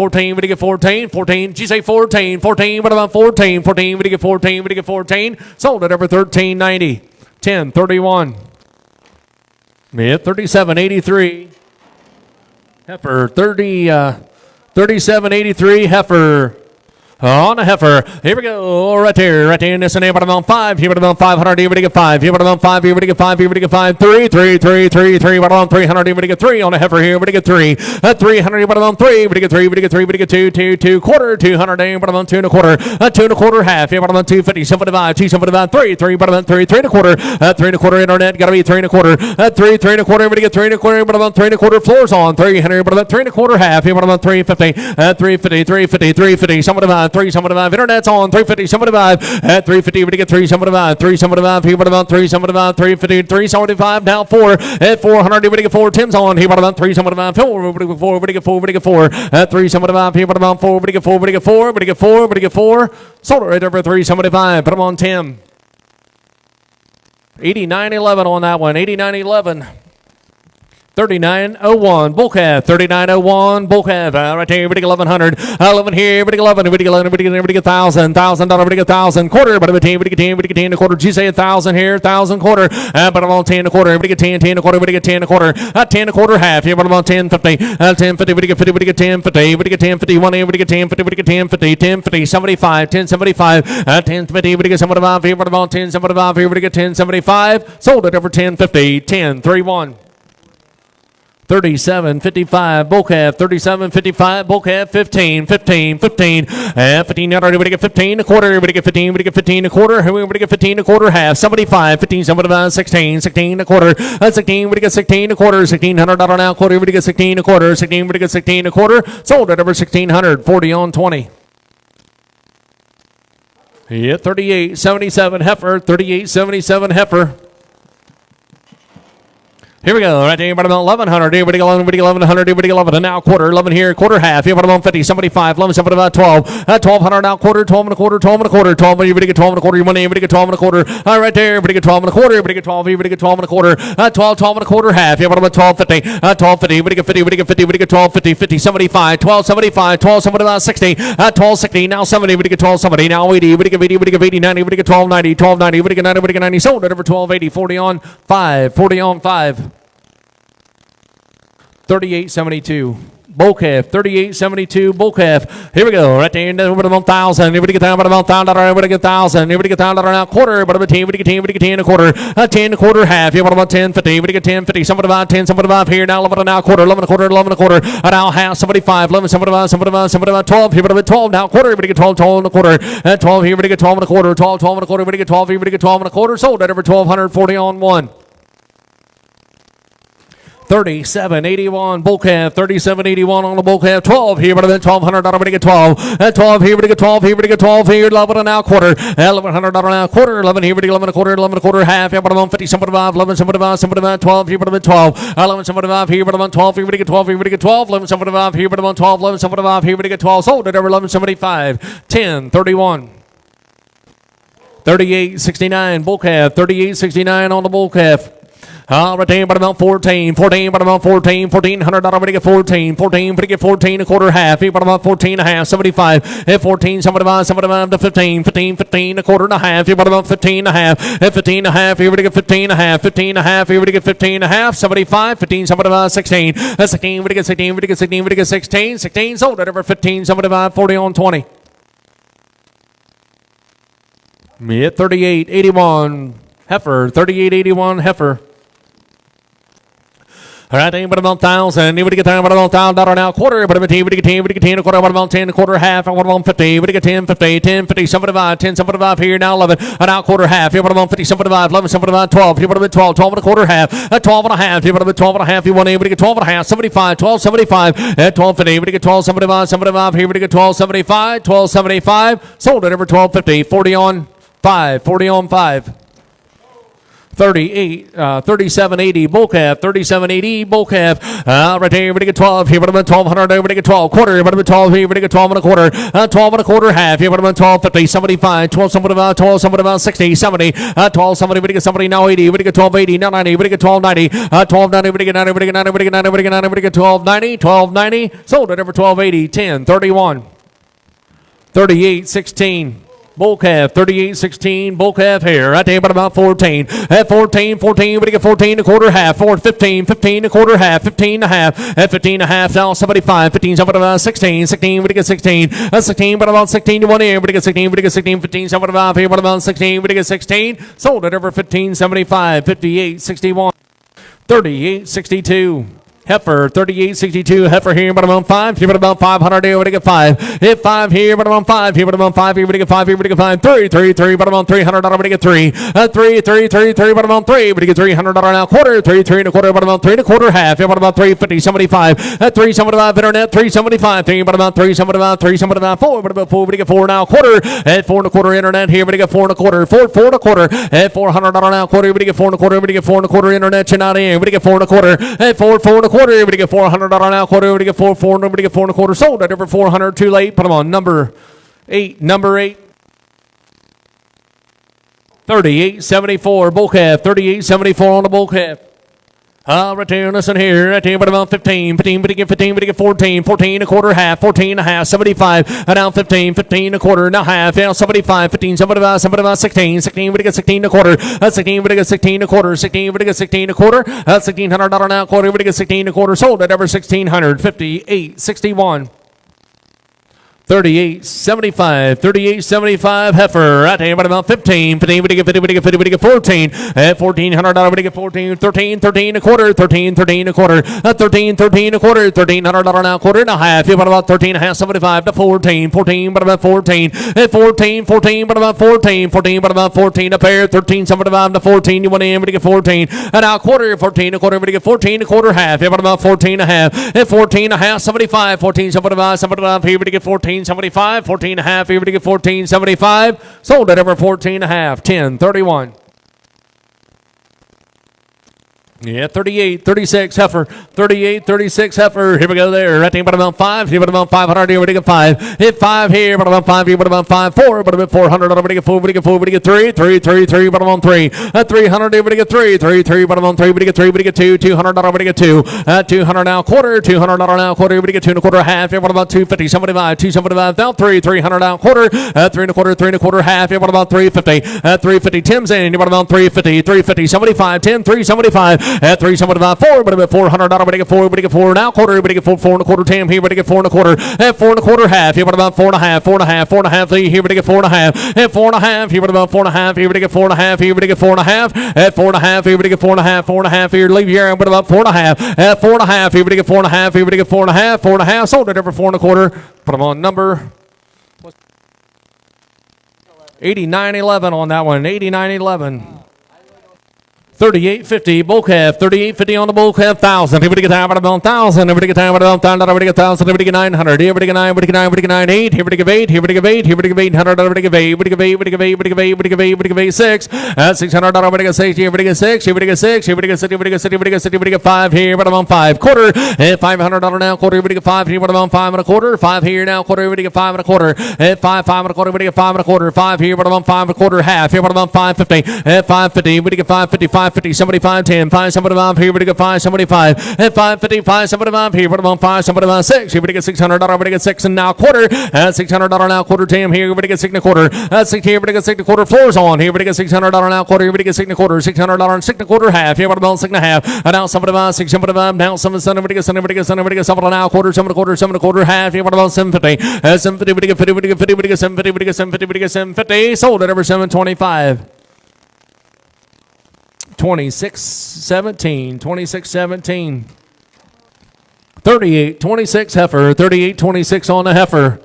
14, 14, did you say 14, what about 14, we get 14, sold at over 1390. 10.31. Yeah, 37.83. Heifer, 37.83 heifer. On a heifer. Here we go. Right there. In this and here, but about 5. Here, but about 500. Here, we get 5. Here, but about 5. Here, we get 5. Here, we get 5. 3. But about 300. Here, we get 3 on a heifer. Here, we get 3. 300. But about 3. We get 3. We get 2 quarter. 200. But about 2 and a quarter. 2 and a quarter half. Here, but about 250. 75. 275. 3. But about 3 and a quarter. 3 and a quarter internet. Gotta be 3 and a quarter. 3 and a quarter. We get 3 and a quarter. But about 3 and a quarter floors on. 300. But about 3 and a quarter half. Here, but about 350. 350. 375, internet's on 350, 75 at 350, we get 375, 375, here but about 375, 350, 375, now 4 at 400, we get 4, Tim's on, here but about 375, 4, we get 4 at 375, here but about 4, we get 4, sold it right over 375, put them on Tim. 89.11 on that one, 89.11. 39.01 bull calf, 39.01 bull calf. Right here, everybody get 1,100. 11 here, everybody get 11. Everybody get 11. Everybody get $1,000. Everybody get 1,000 quarter. But everybody get 10. Everybody get 10 a quarter. Did you say 1,000 here? 1,000 quarter. But I'm on 10 a quarter. Everybody get 10 a quarter. Everybody get 10 a quarter. 10 a quarter half. Here, but I'm on 10.50. 10.50. Everybody get 50. Everybody get 10.50. Everybody get 10.50. One. Everybody get 10.50. Everybody get 10.50. 10.50. 75. 10.75. 10.50. Everybody get 75. Here, but I'm on 10.75. Everybody get 10.75. Sold it over 10.50. 10.31. 37.55 bull calf, 37.55 bull calf, 15. 15 everybody get 15 a quarter, everybody get 15, everybody get 15 a quarter, everybody get 15 a quarter half, 75, 15, 75, 16 a quarter, 16, everybody get 16 a quarter, $1,600 now quarter, everybody get 16 a quarter, 16, everybody get 16 a quarter, sold at over 1,600, 40 on 20. Yeah, 38.77 heifer, 38.77 heifer. Here we go. Right there, about 1,100. Everybody 1,100. Everybody 11. Now quarter. 11 here. Quarter half. Here, about 50. 75. 11. About 12. 1,200 now quarter. 12 and a quarter. 12 and a quarter. 12. Everybody get 12 and a quarter. Your money. Everybody get 12 and a quarter. All right there. Everybody get 12 and a quarter. Everybody get 12. Everybody get 12 and a quarter. 12 and a quarter half. Here, about 12.50. 12.50. Everybody get 50. Everybody get 50. Everybody get 12.50. 50. 75. 12.75. 12. 60. 12.60. Now 70. Everybody get 12.70. Now 80. Everybody get 80. Everybody get 80. 90. Everybody get 12.90. 12.90. Everybody get 90. Everybody get 90. Sold it over 12.80. 40 on 5. 40 on 5. 38.72 bull calf, 38.72 bull calf. Here we go. Right there, everybody 1,000. Everybody get down, about $1,000. Everybody get 1,000. Everybody get $1,000 now quarter. But about 10. Everybody get 10. Everybody get 10 a quarter. 10 a quarter half. Yeah, about 10.50. Everybody get 10.50. Somebody about 10. Somebody about here now. 11 now quarter. 11 a quarter. 11 a quarter. Now half. 75. 11. Somebody about 12. Here, about 12 now quarter. Everybody get 12. 12 and a quarter. 12 here. Everybody get 12 and a quarter. 12 and a quarter. Everybody get 12. Everybody get 12 and a quarter. Sold at over 1,240 on 1. 37.81 bull calf, 37.81 on the bull calf, 12 here, but then $1,200 to get 12, at 12 here, to get 12 here, to get 12 here, 11 and now quarter, $1,100 now quarter, 11 here, to get 11 a quarter, 11 a quarter, half, here, but I'm 50, 75, 11, 75, 75, 12 here, but I'm 12, 11, 75 here, but I'm 12 here, to get 12 here, to get 12, 11, 75 here, but I'm 12, 11, 75 here, to get 12, sold at over 11, 75, 10, 31. 38.69 bull calf, 38.69 on the bull calf. Right there, but about 14, but about $1,400 to get 14, but to get 14 a quarter half, but about 14 and a half, 75, at 14, 75 to 15 a quarter and a half, but about 15 and a half, at 15 and a half, here to get 15 and a half, 15 and a half, here to get 15 and a half, 75, 15, 75, 16, 16, to get 16, to get 16, to get 16, 16, sold at over 15, 75, 40 on 20. Yeah, 38.81 heifer, 38.81 heifer. All right, but about 1,000. You would get down about $1,000 now quarter, but about 10, would get 10, would get 10 a quarter, what about 10 a quarter half, what about 50, would get 10, 50, 10, 50, 75, 10, 75 here now 11, now quarter half, here what about 50, 75, 11, 75, 12, here what about 12, 12 and a quarter half, 12 and a half, here what about 12 and a half, you want to get 12 and a half, 75, 12, 75, at 12, 50, would get 12, 75, 75, here would get 12, 75, 12, 75, sold at over 12, 50, 40 on 5, 40 on 5. 37.80 bull calf, 37.80 bull calf. Right there, everybody get 12 here, but about 1,200, everybody get 12 quarter, but about 12 here, everybody get 12 and a quarter, 12 and a quarter half here, but about 12, 50, 75, 12, 75, 12, 75, 60, 70, 12, 70, everybody get somebody now 80, everybody get 12, 80, now 90, everybody get 12, 90, 12, 90, everybody get 90, everybody get 90, everybody get 90, everybody get 90, everybody get 12, 90, 12, 90, sold at over 12.80, 10, 31, 38.16. Bull calf, 38.16, bull calf here, right there, but about 14. At 14, we get 14 a quarter half, 15 a quarter half, 15 and a half, at 15 and a half, now 75, 15, 75, 16, we get 16, 16, but about 16 to 1 here, we get 16, 15, 75 here, but about 16, we get 16, sold at over 15, 75, 58.61, 38.62. Heifer, 38.62. Heifer here, but about 5. Here, but about 500. Here, we get 5. Hit 5 here, but about 5. Here, but about 5. Here, we get 5. Here, we get 5. 3, but about $300. We get 3. 3, but about 3. We get $300 now. Quarter, 3 and a quarter, but about 3 and a quarter half. Here, but about 350, 75. 375 internet, 375. 3, but about 375, 375. 4, but about 4. We get 4 now. Quarter, at 4 and a quarter internet. Here, we get 4 and a quarter. 4 and a quarter. At $400 now. Quarter, we get 4 and a quarter. We get 4 and a quarter internet. You're not in. We get 4 and a quarter. At 4 and a quarter. Everybody get $400 now. Quarter. Everybody get 4, everybody get 4 and a quarter. Sold at over 400. Too late. Put them on number 8. 38.74 bull calf. 38.74 on the bull calf. Right there, listen here, right there, but about 15, but to get 14 a quarter half, 14 and a half, 75, now 15 a quarter, now half, now 75, 15, 75, 16, but to get 16 a quarter, 16, but to get 16 a quarter, 16, but to get 16 a quarter, $1,600 now quarter, but to get 16 a quarter, sold at over 1,600, 58.61. 38.75 heifer, right there, but about 15, but to get 14, at $1,400, to get 14, 13 a quarter, 13 a quarter, $1,300 now quarter and a half, but about 13 and a half, 75 to 14, but about 14, at 14, but about 14, but about 14 a pair, 13.75 to 14, you want in, but to get 14, and now quarter, 14 a quarter, but to get 14 a quarter half, but about 14 and a half, at 14 and a half, 75, 14.75 here, but to get 14. 75, 14 and a half, here to get 14.75, sold at over 14 and a half, 10.31. Yeah, 38.36 heifer, 38.36 heifer. Here we go there. Right there, but about 5. Here, but about 500. Here we get 5. Hit 5 here, but about 5 here, but about 5. 4, but about 400. Over to get 4. We get 4. We get 3. 3, but about 3. 300. Here we get 3. 3, but about 3. We get 3. We get 2. 200. Over to get 2. 200 now quarter. 200 now quarter. We get 2 and a quarter half. Here, but about 250. 75. 275 now 3. 300 now quarter. 3 and a quarter. 3 and a quarter half. Here, but about 350. 350. Tim's in. Here, but about 350. 350. 75. 10. 375. At 375, 4, but about $400, but to get 4, but to get 4 now quarter, but to get 4 and a quarter, Tim here, but to get 4 and a quarter, at 4 and a quarter half, here, but about 4 and a half, 4 and a half, here, but to get 4 and a half, at 4 and a half, here, but about 4 and a half, here, but to get 4 and a half, here, but to get 4 and a half, at 4 and a half, here, but to get 4 and a half, 4 and a half, here, leave here, but about 4 and a half, at 4 and a half, here, but to get 4 and a half, here, but to get 4 and a half, 4 and a half, sold it over 4 and a quarter, put them on number 89.11 on that one, 89.11. 38.50 bull calf, 38.50 on the bull calf, 1,000. Everybody get time about 1,000. Everybody get time about 1,000. Everybody get 1,000. Everybody get 900. Everybody get 9. Everybody get 9. Everybody get 9. 8. Everybody get 8. Everybody get 8. Everybody get 800. Everybody get 8. Everybody get 8. Everybody get 8. Everybody get 8. Everybody get 8. Everybody get 8. 6. That's 600. Everybody get 6. Everybody get 6. Everybody get 6. Everybody get 6. Everybody get 6. Everybody get 6. Everybody get 5 here. But I'm on 5. Quarter. $500 now. Quarter. Everybody get 5 here. But I'm on 5 and a quarter. 5 here now. Quarter. Everybody get 5 and a quarter. 5. 5 and a quarter. Everybody get 5 and a quarter. 5 here. But I'm on 5 and a quarter. Half here. But I'm on 5.50. 5.50. Everybody get 5.50. 5.50. Somebody 5.10. 5. Somebody 5 here. Everybody get 5. Somebody 5. 5.50. 5. Somebody 5 here. But I'm on 5. Somebody 6. Everybody get $600. Everybody get 6 and now quarter. $600 now. Quarter. 10 here. Everybody get 6 and a quarter. 6 here. Everybody get 6 and a quarter. Floors on here. Everybody get $600 now. Quarter. Everybody get 6 and a quarter. $600 and 6 and a quarter. Half here. But I'm on 6 and a half. And now somebody 5. 6. Somebody 5. Now somebody 7. Everybody get 7. Everybody get 7. Everybody get 7 now. Quarter. 7 and a quarter. 7 and a quarter. Half here. But I'm on 7.50. 7.50. Everybody get 50. Everybody get 50. Everybody get 7.50. Everybody get 7.50. Everybody get 7.50. Sold at over 7.25. 26.17. 26.17. 38.26 heifer. 38.26 on the heifer.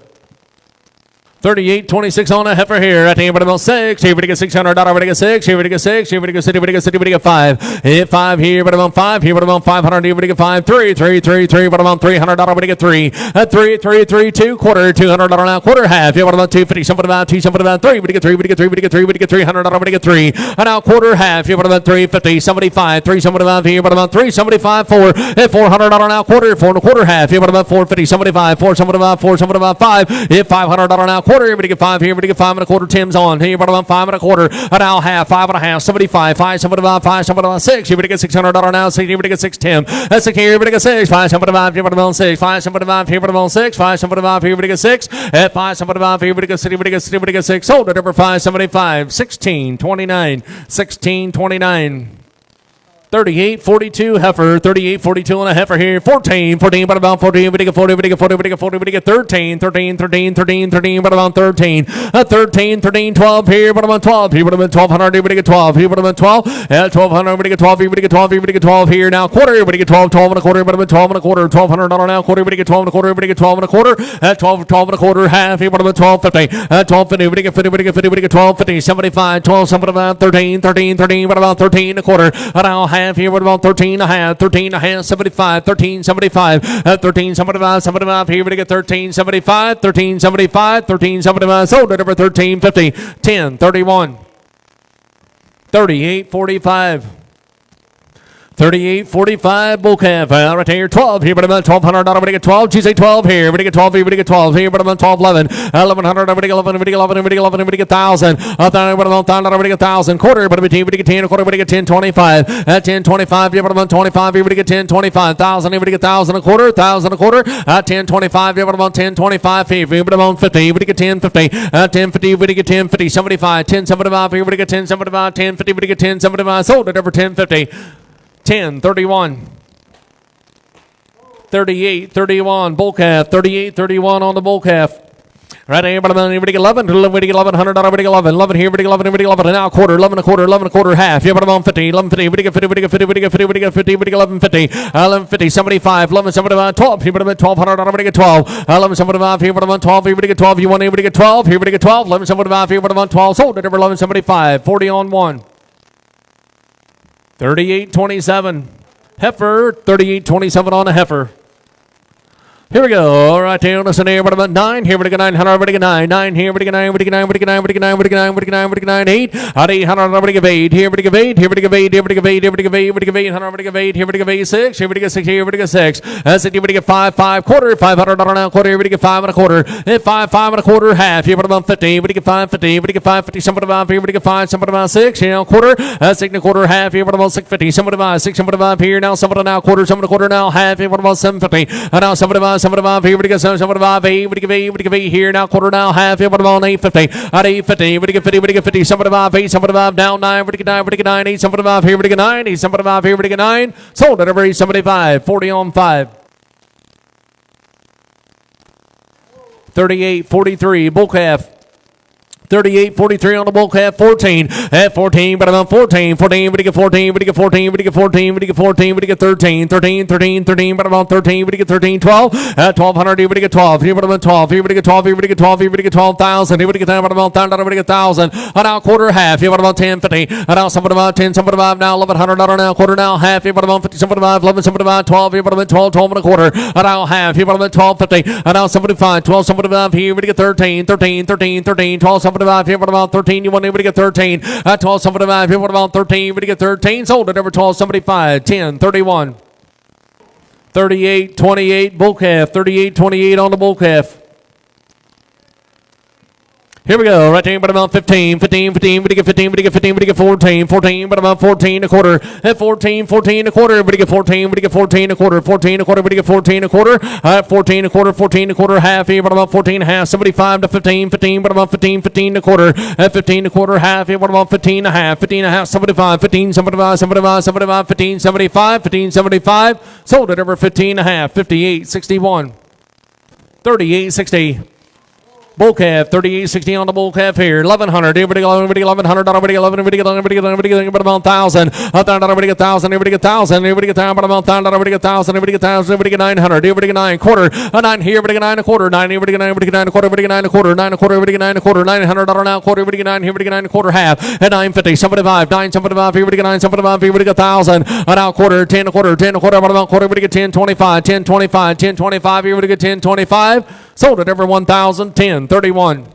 38.26 on a heifer here. At the end of 6. Everybody get $600. Everybody get 6. Everybody get 6. Everybody get 6. Everybody get 6. Everybody get 5. Hit 5 here. But I'm on 5 here. But I'm on 500. Everybody get 5. 3. 3. 3. 3. But I'm on $300. Everybody get 3. 3. 3. 3. 2. Quarter. $200 now. Quarter. Half. Yeah. But I'm on 250. Somebody about 2. Somebody about 3. Everybody get 3. Everybody get 3. Everybody get 3. Everybody get $300. Everybody get 3. And now quarter. Half. Yeah. But I'm on 350. Somebody 5. 3. Somebody about here. But I'm on 3. Somebody 5. 4. Hit $400 now. Quarter. 4 and a quarter. Half. Yeah. But I'm on 450. Somebody 5. 4. Somebody about 4. Somebody about 5. Hit $500 now. Quarter. Everybody get 5 here. Everybody get 5 and a quarter. Tim's on here. But I'm 5 and a quarter. And now half. 5 and a half. 75. 5. Somebody about 5. Somebody about 6. Everybody get $600 now. 6. Everybody get 6. Tim. That's 6 here. Everybody get 6. 5. Somebody about here. But I'm on 6. 5. Somebody about here. But I'm on 6. 5. Somebody about here. Everybody get 6. At 5. Somebody about here. Everybody get 6. Everybody get 6. Everybody get 6. Sold at number 5. 75. 16.29. 16.29. 38.42 heifer, 38.42 on a heifer here, 14, but about 14, everybody get 40, everybody get 40, everybody get 40, everybody get 13, but about 13, 13, 12 here, but about 12 here, but about 1,200, everybody get 12 here, but about 12, 1,200, everybody get 12, everybody get 12, everybody get 12 here, now quarter, everybody get 12, 12 and a quarter, but about 12 and a quarter, $1,200 now, quarter, everybody get 12 and a quarter, everybody get 12 and a quarter, 12 and a quarter, half here, but about 12.50, 12.50, everybody get 50, everybody get 50, everybody get 12.50, 75, 12, somebody about 13, but about 13 and a quarter, now half here, what about 13 and a half, 13 and a half, 75, 13, 75, 13, 75, 75, here we get 13, 75, 13, 75, 13, 75, sold at over 13, 50, 10, 31, 38, 45. 38.45 bull calf right here, 12 here, but about $1,200. Everybody get 12. She say 12 here. Everybody get 12 here. Everybody get 12 here, but about 12, 11, 1,100. Everybody get 11. Everybody get 11. Everybody get 11. Everybody get 1,000. 1,000. Everybody get 1,000. Quarter. Everybody get 10. A quarter. Everybody get 10. 25. At 10, 25. Yeah, but about 25. Everybody get 10. 25. 1,000. Everybody get 1,000 a quarter. 1,000 a quarter. At 10, 25. Yeah, but about 10, 25. 50. Everybody about 50. Everybody get 10. 50. At 10, 50. Everybody get 10. 50. 75. 10, 75. Everybody get 10. 75. 10, 50. Everybody get 10. 75. Sold at over 10, 50. 10, 31, 38, 31, bull calf, 38, 31 on the bull calf. Right here, everybody get 11, everybody get 1,100, everybody get 11, 11 here, everybody get 11, everybody get 11, and now a quarter, 11 a quarter, 11 a quarter, half. Yeah, but I'm on 50, 11, 50, everybody get 50, everybody get 50, everybody get 50, everybody get 50, everybody get 11, 50, 11, 50, 75, 11, 75, 12, here, but I'm at 1,200, everybody get 12, 11, 75, here, but I'm on 12, everybody get 12, you want everybody get 12, here, everybody get 12, 11, 75, here, but I'm on 12, sold at over 11, 75, 40 on 1, 38.27. Heifer, 38.27 on a heifer. Here we go. All right, there. Listen here. What about 9? Here we go. 900. Everybody get 9. 9 here. Everybody get 9. Everybody get 9. Everybody get 9. Everybody get 9. Everybody get 9. Everybody get 9. Everybody get 9. 8. At 800. Everybody get 8. Here. Everybody get 8. Here. Everybody get 8. Everybody get 8. Everybody get 8. Everybody get 8. 800. Everybody get 8. Here. Everybody get 8. 6. Here. Everybody get 6. Here. Everybody get 6. That's it. Everybody get 5. 5 quarter. $500 now. Quarter. Everybody get 5 and a quarter. 5. 5 and a quarter. Half. Here. But about 50. Everybody get 5. 50. Everybody get 5. 50. Somebody about here. Everybody get 5. Somebody about 6. Here now quarter. 6 and a quarter. Half. Here. But about 650. Somebody about 6. Somebody about here. Now somebody now quarter. Somebody quarter now. Half. Here. What about 750? And now somebody about here. Everybody get 7. Somebody about 8. Everybody give 8 here now, quarter now, half here, but about 850. At 850, everybody get 50, everybody get 50, somebody about 8, somebody about down 9, everybody get 9, everybody get 9, 8, somebody about here, everybody get 9, 8, somebody about here, everybody get 9, sold at every 75, 40 on 5. 38.43, bull calf. 38.43 on the bull calf. 14 at 14, but about 14, 14, but you get 14, but you get 14, but you get 14, but you get 14, but you get 13, 13, 13, 13, but about 13, but you get 13, 12 at 1200, you get 12, here but about 12, here but you get 12, here but you get 12, here but you get 12,000, here but you get 10, but about 10, here but you get 1,000, now quarter half, here but about 10, 50, now somebody about 10, somebody about now 1100, now quarter now half, here but about 50, somebody about 11, somebody about 12, here but about 12, 12 and a quarter, now half, here but about 12, 50, now somebody 5, 12, somebody about here, but you get 13, 13, 13, 13, 12, somebody about here but about 13, you want to get 13, 12, somebody about here but about 13, but you get 13, sold at number 12, somebody 5, 10, 31. 38-28 bull calf, 38-28 on the bull calf. Here we go, right there, but about 15, 15, 15, but you get 15, but you get 15, but you get 14, 14, but about 14 a quarter, at 14, 14 a quarter, but you get 14, but you get 14 a quarter, 14 a quarter, but you get 14 a quarter, 14 a quarter, 14 a quarter, half here, but about 14 and a half, 75 to 15, 15, but about 15, 15 a quarter, at 15 a quarter, half here, but about 15 and a half, 15 and a half, 75, 15, 75, 75, 75, 15, 75, 15, 75, sold at over 15 and a half, 58, 61, 38, 60. Bull calf, 38.60 on the bull calf here. 1,100. Everybody go, everybody 1,100. Everybody 11. Everybody get 11. Everybody get about 1,000. Everybody get 1,000. Everybody get 1,000. Everybody get 1,000. About 1,000. Everybody get 1,000. Everybody get 1,000. Everybody get 900. Everybody get 9 quarter. 9 here. Everybody get 9 a quarter. 9. Everybody get 9. Everybody get 9 a quarter. Everybody get 9 a quarter. 9 a quarter. Everybody get 9 a quarter. 900 now quarter. Everybody get 9 here. Everybody get 9 a quarter half. At 950. 75. 9 75. Everybody get 9 75. Everybody get 1,000. Now quarter. 10 a quarter. 10 a quarter. About quarter. Everybody get 10 25. 10 25. 10 25. Everybody get 10 25. Sold at every 1,000. 10 31.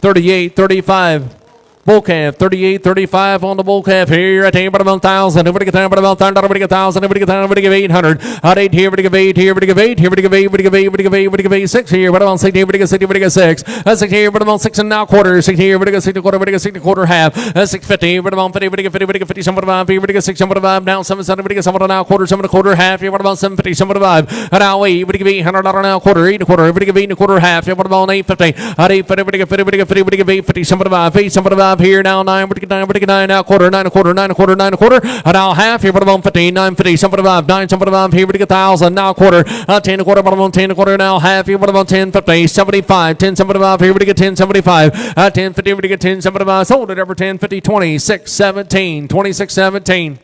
38, 35. Bull calf, 38, 35 on the bull calf here at about 1,000. Everybody get down about 1,000. Everybody get 1,000. Everybody get down. Everybody give 800. At 8 here. Everybody give 8 here. Everybody give 8 here. Everybody give 8. Everybody give 8. Everybody give 8. Everybody give 8. 6 here. Everybody about 6 here. Everybody get 6. Everybody get 6. At 6 here. Everybody about 6 and now quarter. 6 here. Everybody get 6 quarter. Everybody get 6 quarter half. At 650. Everybody about 50. Everybody get 50. Everybody get 50. Somebody 5. Everybody get 6. Somebody 5. Now 7. Everybody get somebody now quarter. Somebody quarter half. Everybody about 750. Somebody 5. At now 8. Everybody give 800 now quarter. 8 quarter. Everybody give 8 a quarter half. Everybody about 850. At 8. Everybody get 50. Everybody get 50. Everybody give 850. Somebody 5. 8. Somebody 5 here. Now 9. Everybody get 9. Everybody get 9 now quarter. 9 a quarter. 9 a quarter. 9 a quarter. Now half here. Everybody about 15. 950. Somebody 5. 9. Somebody 5 here. Everybody get 1,000 now quarter. 10 a quarter. About 10 a quarter. Now half here. About 1050. 75. 10 75 here. Everybody get 10 75. 1050. Everybody get 10 75. Sold it over 1050. 26 17. 26 17.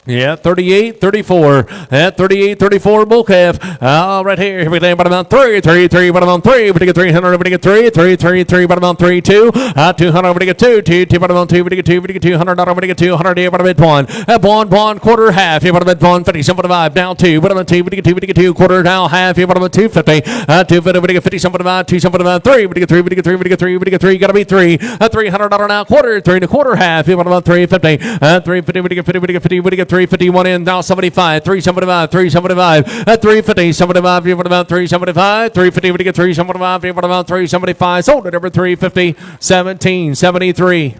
Yeah, 38, 34. At 38, 34 bull calf. Right here. Here we go. About 3, 3, 3. About 3. Everybody get 300. Everybody get 3, 3, 3, 3. About 3, 2. 200. Everybody get 2, 2, 2. About 2. Everybody get 2. Everybody get 200. Everybody get 200. Here. About 1. At 1, quarter half. Here. About 150. Somebody 5. Down 2. About 2. Everybody get 2. Everybody get 2. Quarter down half. Here. About 250. 250. Everybody get 50. Somebody 5. 2. Somebody 5. 3. Everybody get 3. Everybody get 3. Everybody get 3. Everybody get 3. Got to be 3. $300 now quarter. 3 and a quarter half. Here. About 350. 350. Everybody get 50. Everybody get 50. Everybody get 351 in. 75, 375, 375, at 350, 75, here about 375, 350, we get 375, here about 375, sold it over 350, 17, 73.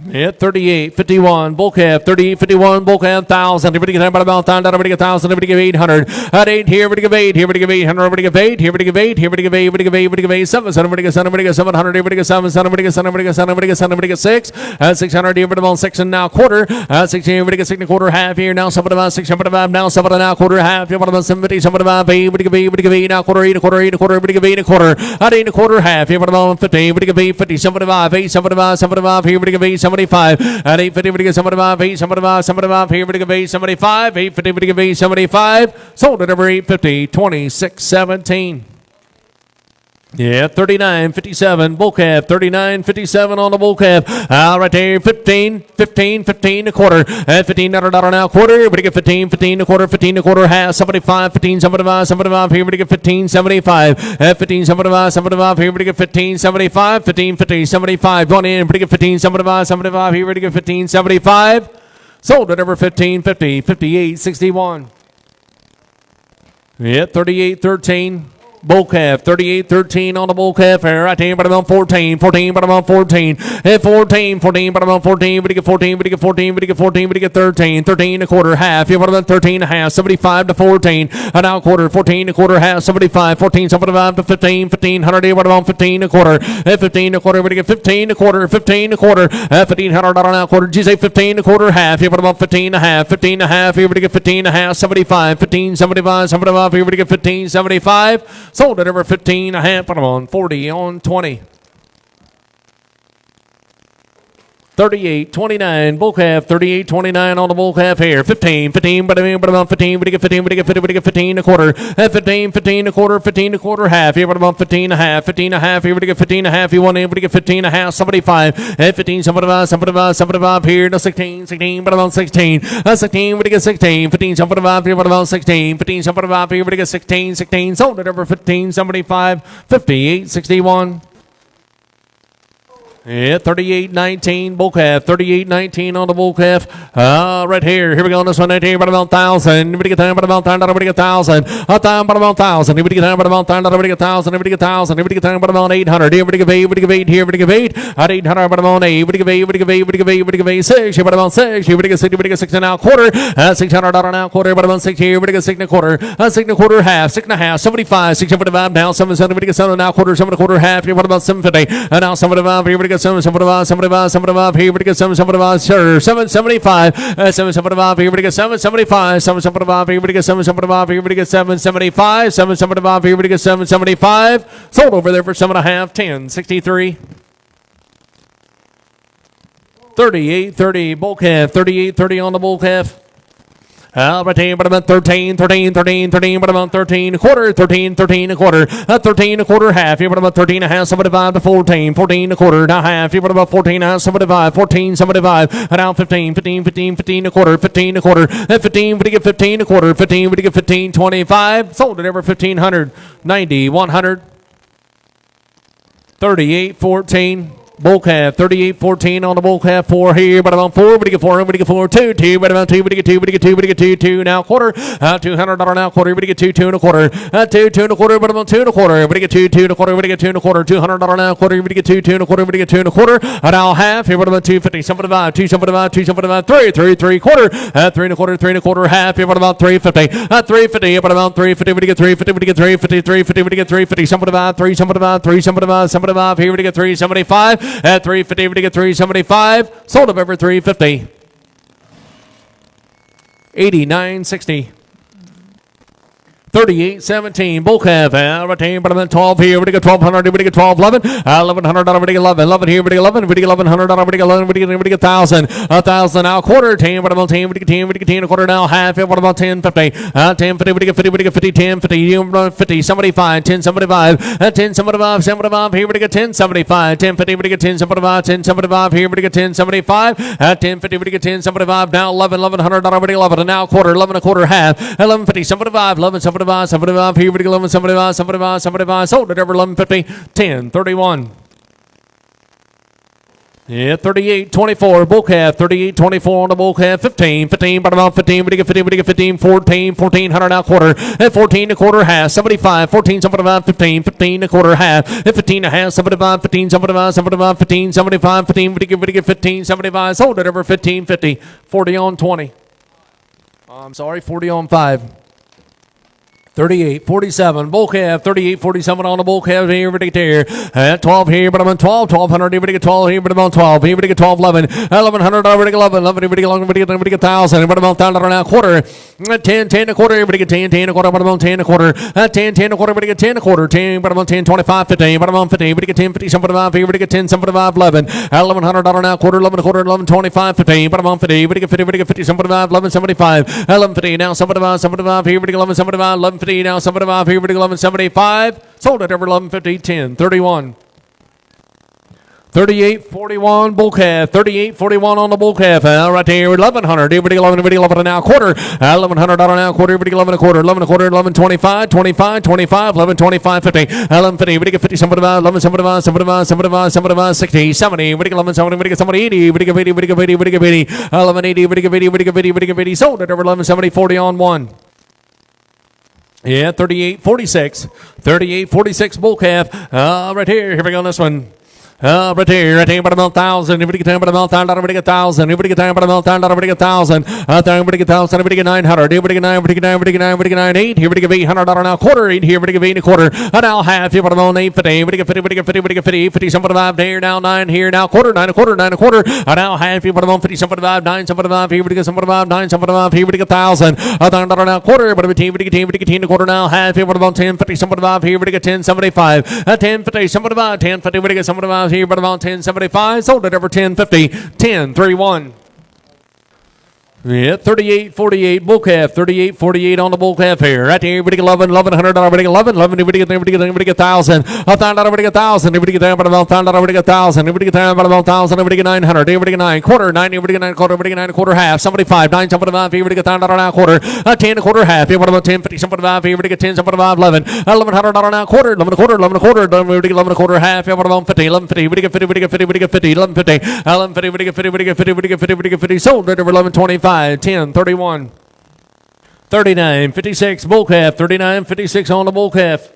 Yeah, 38, 51, bull calf, 38, 51, bull calf, 1,000. Everybody get about 1,000, everybody get 1,000, everybody give 800. At 8 here, everybody give 8, here, everybody give 800, everybody give 8, here, everybody give 8, here, everybody give 8, everybody give 8, everybody give 8, 7, everybody get 7, everybody get 700, everybody get 7, everybody get 7, everybody get 7, everybody get 7, everybody get 6. At 600, everybody about 6 and now quarter. At 6 here, everybody get 6 and a quarter, half here, now somebody about 6, somebody about now, somebody now quarter, half, here, about 750, somebody about 8, everybody give 8, everybody give 8, now quarter, 8 a quarter, 8 a quarter, everybody give 8 a quarter. At 8 a quarter, half, here, about 50, everybody give 8, 50, somebody about 8, somebody about 75, here, everybody give 8, 75. At 850, everybody get 75, 8, 75, 75, here, everybody give 8, 75, 850, everybody give 8, 75, sold it over 850, 26, 17. Yeah, 39, 57, bull calf, 39, 57 on the bull calf. Right there, 15, 15, 15 a quarter. At $1,500 now quarter, everybody get 15, 15 a quarter, 15 a quarter, half, 75, 15, 75, 75, here, everybody get 15, 75. At 15, 75, 75, here, everybody get 15, 75, 15, 50, 75, going in, everybody get 15, 75, 75, here, everybody get 15, 75. Sold it over 15, 50, 58, 61. Yeah, 38, 13. Bull calf, 38-13 on the bull calf here. Right there, but about 14, 14, but about 14. At 14, 14, but about 14, but you get 14, but you get 14, but you get 14, but you get 13, 13 a quarter, half. You want about 13 a half, 75 to 14. And now quarter, 14 a quarter, half, 75, 14, 75 to 15, 1500, what about 15 a quarter? At 15 a quarter, but you get 15 a quarter, 15 a quarter. At $1,500 now quarter, you say 15 a quarter, half. You want about 15 a half, 15 a half, here, but you get 15 a half, 75, 15, 75, 75, here, but you get 15, 75. Sold at over 15 a half. Put them on 40 on 20. 38.29 bull calf, 38.29 on the bull calf here. 15, but about 15, we get 15, we get 15 a quarter. At 15 a quarter, 15 a quarter half. Here, but about 15 a half, 15 a half. Here, we get 15 a half. You want to get 15 a half, 75. At 15, 75 here. No 16, but about 16. 16, we get 16. 15, 75 here, but about 16. 15, 75 here, we get 16. Sold it over 15, 75, 58, 61. Yeah, 38.19 bull calf, 38.19 on the bull calf. Right here. Here we go on this one. 19, but about 1,000. Everybody get time, but about 1,000. Everybody get 1,000. A time, but about 1,000. Everybody get time, but about 1,000. Everybody get 1,000. Everybody get 1,000. Everybody get time, but about 800. Everybody get 8. Everybody get 8 here. Everybody get 8. At 800, but about 8. Everybody get 8. Everybody get 8. Everybody get 8. Everybody get 8. 6. Here, but about 6. Everybody get 6. Everybody get 6 and now quarter. $600 now quarter, but about 6 here. Everybody get 6 and a quarter. 6 and a quarter half. 6 and a half. 75. 675 now. 7. Everybody get 7 now quarter. 7 and a quarter half. Here, what about 750? And now 75. Everybody get 7. 75. 75 here, everybody get 775, sure. 775, 775 here, everybody get 775, 775 here, everybody get 775 here, everybody get 775, 775 here, everybody get 775. Sold over there for 7.5, 10.63. 38.30 bull calf, 38.30 on the bull calf. Right here, but about 13, but about 13 a quarter, 13 a quarter, 13 a quarter half, here, but about 13 a half, 75 to 14 a quarter, now half, here, but about 14 a half, 75, 75, and now 15 a quarter, 15 a quarter, at 15, we get 15 a quarter, 15, we get 15, 25, sold it over 1,500, 90, 100, 38.14. Bull calf, 38.14 on the bull calf, 4 here, but about 4, we get 4, we get 4, 2, but about 2, we get 2, we get 2, we get 2, now quarter, $200 now quarter, we get 2 and a quarter, 2 and a quarter, but about 2 and a quarter, we get 2 and a quarter, we get 2 and a quarter, $200 now quarter, we get 2 and a quarter, we get 2 and a quarter, now half, here, but about 250, 75, 275, 3 quarter, 3 and a quarter, 3 and a quarter, half, here, but about 350, 350, but about 350, we get 350, we get 350, 350, we get 350, 75, 375, here, we get 375. At 350, we get 375. Sold up over 350. 89.60. 38.17 bull calf, retain, but I'm at 12 here. We get 1,200. We get 12, 11, $1,100. We get 11 here. We get 11. We get $1,100. We get 11. We get 1,000. 1,000 now quarter. 10. What about 10? We get 10. We get 10 a quarter now half. What about 10? 50. 10, 50. We get 50. We get 50. 10, 50. 50. 75. 10, 75. 10, 75. 75. Here we get 10, 75. 10, 50. We get 10, 75. 10, 75. Here we get 10, 75. 10, 50. We get 10, 75. Now 11, $1,100. We get 11. And now quarter. 11 a quarter half. 11, 50. 75. 11, 75. 75 here, we get 11, 75, sold it over 1150, 10.31. Yeah, 38.24 bull calf, 38.24 on the bull calf, 15, but about 15, we get 15, 1400 now quarter, at 14 a quarter half, 75, 14, 75, 15 a quarter half, at 15 a half, 75, 15, 75, 15, 75, 15, we get 15, 75, sold it over 15.50, 40 on 20. I'm sorry, 40 on 5. 38.47 bull calf, 38.47 on the bull calf here, we get here. At 12 here, but I'm on 12, 1,200 here, we get 12 here, but I'm on 12 here, we get 12, 11, 1,100 over, we get 11, we get 11, we get 1,000, but I'm on $1,000 now quarter. 10 a quarter, here, we get 10 a quarter, but I'm on 10 a quarter. 10 a quarter, we get 10 a quarter, 10, but I'm on 10, 25, 15, but I'm on 50, we get 10, 50, 75 here, we get 10, 75, 11, $1,100 now quarter, 11 a quarter, 11, 25, 15, but I'm on 50, we get 50, 75, 11, 75, 1150 now 75 here, we get 11, 75, 1150 now 75 here, we get 11, 75, sold it over 1150, 10, 31. 38.41 bull calf, 38.41 on the bull calf. Right there, 1,100. Everybody 11 now quarter. $1,100 now quarter. Everybody 11 a quarter. 11 a quarter. 11.25. 25. 11.25. 50. 11.50. We get 50. 75. 11.75. 75. 60. 70. We get 11.70. We get 80. We get 80. We get 80. We get 80. 11.80. We get 80. We get 80. We get 80. Sold it over 11.70. 40 on 1. Yeah, 38.46. 38.46 bull calf. Right here. Here we go on this one. Right here, but about 1,000. Everybody get 10, but about 1,000. Everybody get 1,000. Everybody get 10, but about 1,000. Everybody get 1,000. Everybody get 1,000. Everybody get 900. Everybody get 9. Everybody get 9. Everybody get 9. Everybody get 9. 8. Everybody get $800 now. Quarter. 8. Everybody get 8 and a quarter. Now half. Here, but about 850. Everybody get 50. Everybody get 50. Everybody get 50. 50. 75 there. Now 9 here. Now quarter. 9 and a quarter. 9 and a quarter. Now half. Here, but about 50. 75. 9. 75. Everybody get 75. 9. 75. Everybody get 1,000. $1,000 now. Quarter. But everybody get 10. Everybody get 10 and a quarter. Now half. Here, but about 10. 50. 75. Here, everybody get 10. 75. 10. 50. 75. 10. 50. Everybody get 75. Here, but about 10. 75. Sold it over 1050. 1031. Yeah, 38.48 bull calf, 38.48 on the bull calf here. Right there, everybody get 11, $1,100, everybody get 11, everybody get 1,000, $1,000, everybody get 1,000, everybody get down by about 1,000, everybody get 1,000, everybody get down by about 1,000, everybody get 900, everybody get 9, quarter, 9, everybody get 9 quarter, everybody get 9 quarter, half, 75, 9, 75, everybody get $1,000 now quarter, 10 a quarter, half, everybody about 10, 50, 75, everybody get 10, 75, 11, $1,100 now quarter, 11 a quarter, 11 a quarter, everybody get 11 a quarter, half, everybody about 50, 11, 50, everybody get 50, everybody get 50, everybody get 50, 11, 50, 11, 50, everybody get 50, everybody get 50, everybody get 50, everybody get 50, sold it over 11.25, 10, 31. 39.56 bull calf, 39.56 on the bull calf.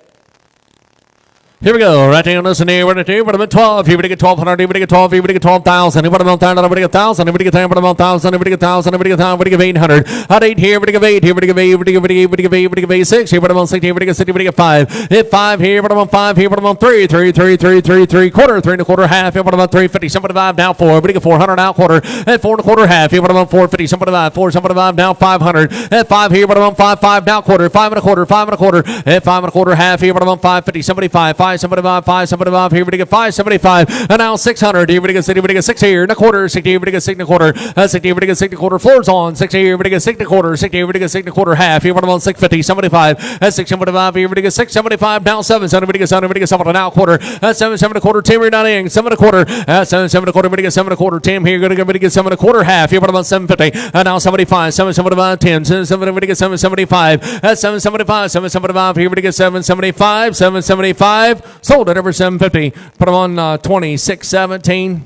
Here we go. Right down this and here. Right here. But I'm at 12. Here we get 1,200. Everybody get 12. Everybody get 12,000. Everybody get 1,000. Everybody get 1,000. Everybody get 10. Everybody get 1,000. Everybody get 1,000. Everybody get 1,000. Everybody get 800. At 8 here. Everybody get 8. Everybody get 8. Everybody get 8. Everybody get 8. Everybody get 8. 6. Everybody get 6. Everybody get 6. Everybody get 5. Hit 5 here. Everybody get 5 here. Everybody get 3. 3. 3. 3. 3. 3. Quarter. 3 and a quarter. Half. Everybody get 350. 75 now 4. Everybody get 400 now quarter. At 4 and a quarter. Half. Everybody get 450. 75. 4. 75 now 500. At 5 here. Everybody get 5. 5 now quarter. 5 and a quarter. 5 and a quarter. At 5 and a quarter. Half. Here. Everybody get 550. 75. 5. 75. 5. 75. Here. Everybody get 575, and now 600. Everybody get 60. Everybody get 6 here and a quarter. 60. Everybody get 6 and a quarter. 60. Everybody get 6 and a quarter. Floors on. 60 here. Everybody get 6 and a quarter. 60. Everybody get 6 and a quarter. Half. Here. Everybody 650. 75. At 675. Everybody get 675. Now 7. Everybody get 7. Everybody get 7 now quarter. At 7. 7 and a quarter. 10. We're not in. 7 and a quarter. At 7. 7 and a quarter. Everybody get 7 and a quarter. 10 here. Everybody get 7 and a quarter. Half. Here. Everybody 750. And now 75. 7. 75. 10. 7. Everybody get 775. At 775. 775. Here. Everybody get 775. 775. Sold it over 750. Put them on 26.17.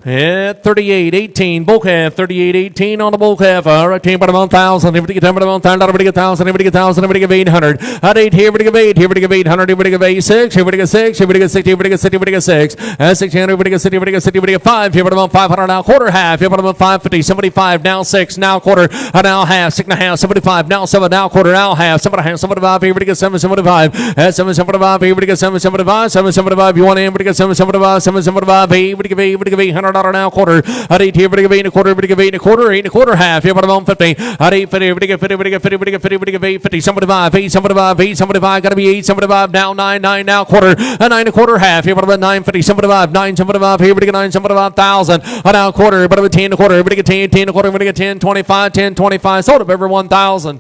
Yeah, 38.18 bull calf, 38.18 on the bull calf. All right, team, but about 1,000. Everybody get 10, but about 1,000. Everybody get 1,000. Everybody get 1,000. Everybody get 800. At 8 here, everybody get 8. Everybody get 800. Everybody get 86. Everybody get 6. Everybody get 60. Everybody get 60. Everybody get 6. At 600. Everybody get 60. Everybody get 60. Everybody get 5. Here, but about 500 now quarter. Half. Here, but about 550. 75 now 6 now quarter. Now half. 6 and a half. 75 now 7 now quarter. Now half. 7 and a half. 75. Everybody get 775. At 775. Everybody get 775. 775. You want in? Everybody get 775. 775. Everybody get 8. Everybody get 800 now quarter. At 8 here, everybody get 8 and a quarter, everybody get 8 and a quarter, 8 and a quarter, half. Here, about 50. At 850, everybody get 50, everybody get 50, everybody get 50, everybody get 850, 75, 875, 875, gotta be 875, now 9, 9, now quarter, a 9 and a quarter, half. Here, about 950, 75, 975, here, everybody get 975, 1,000, a now quarter, everybody get 10 and a quarter, everybody get 10, 10 and a quarter, everybody get 10, 25, 10, 25, sold up every 1,000.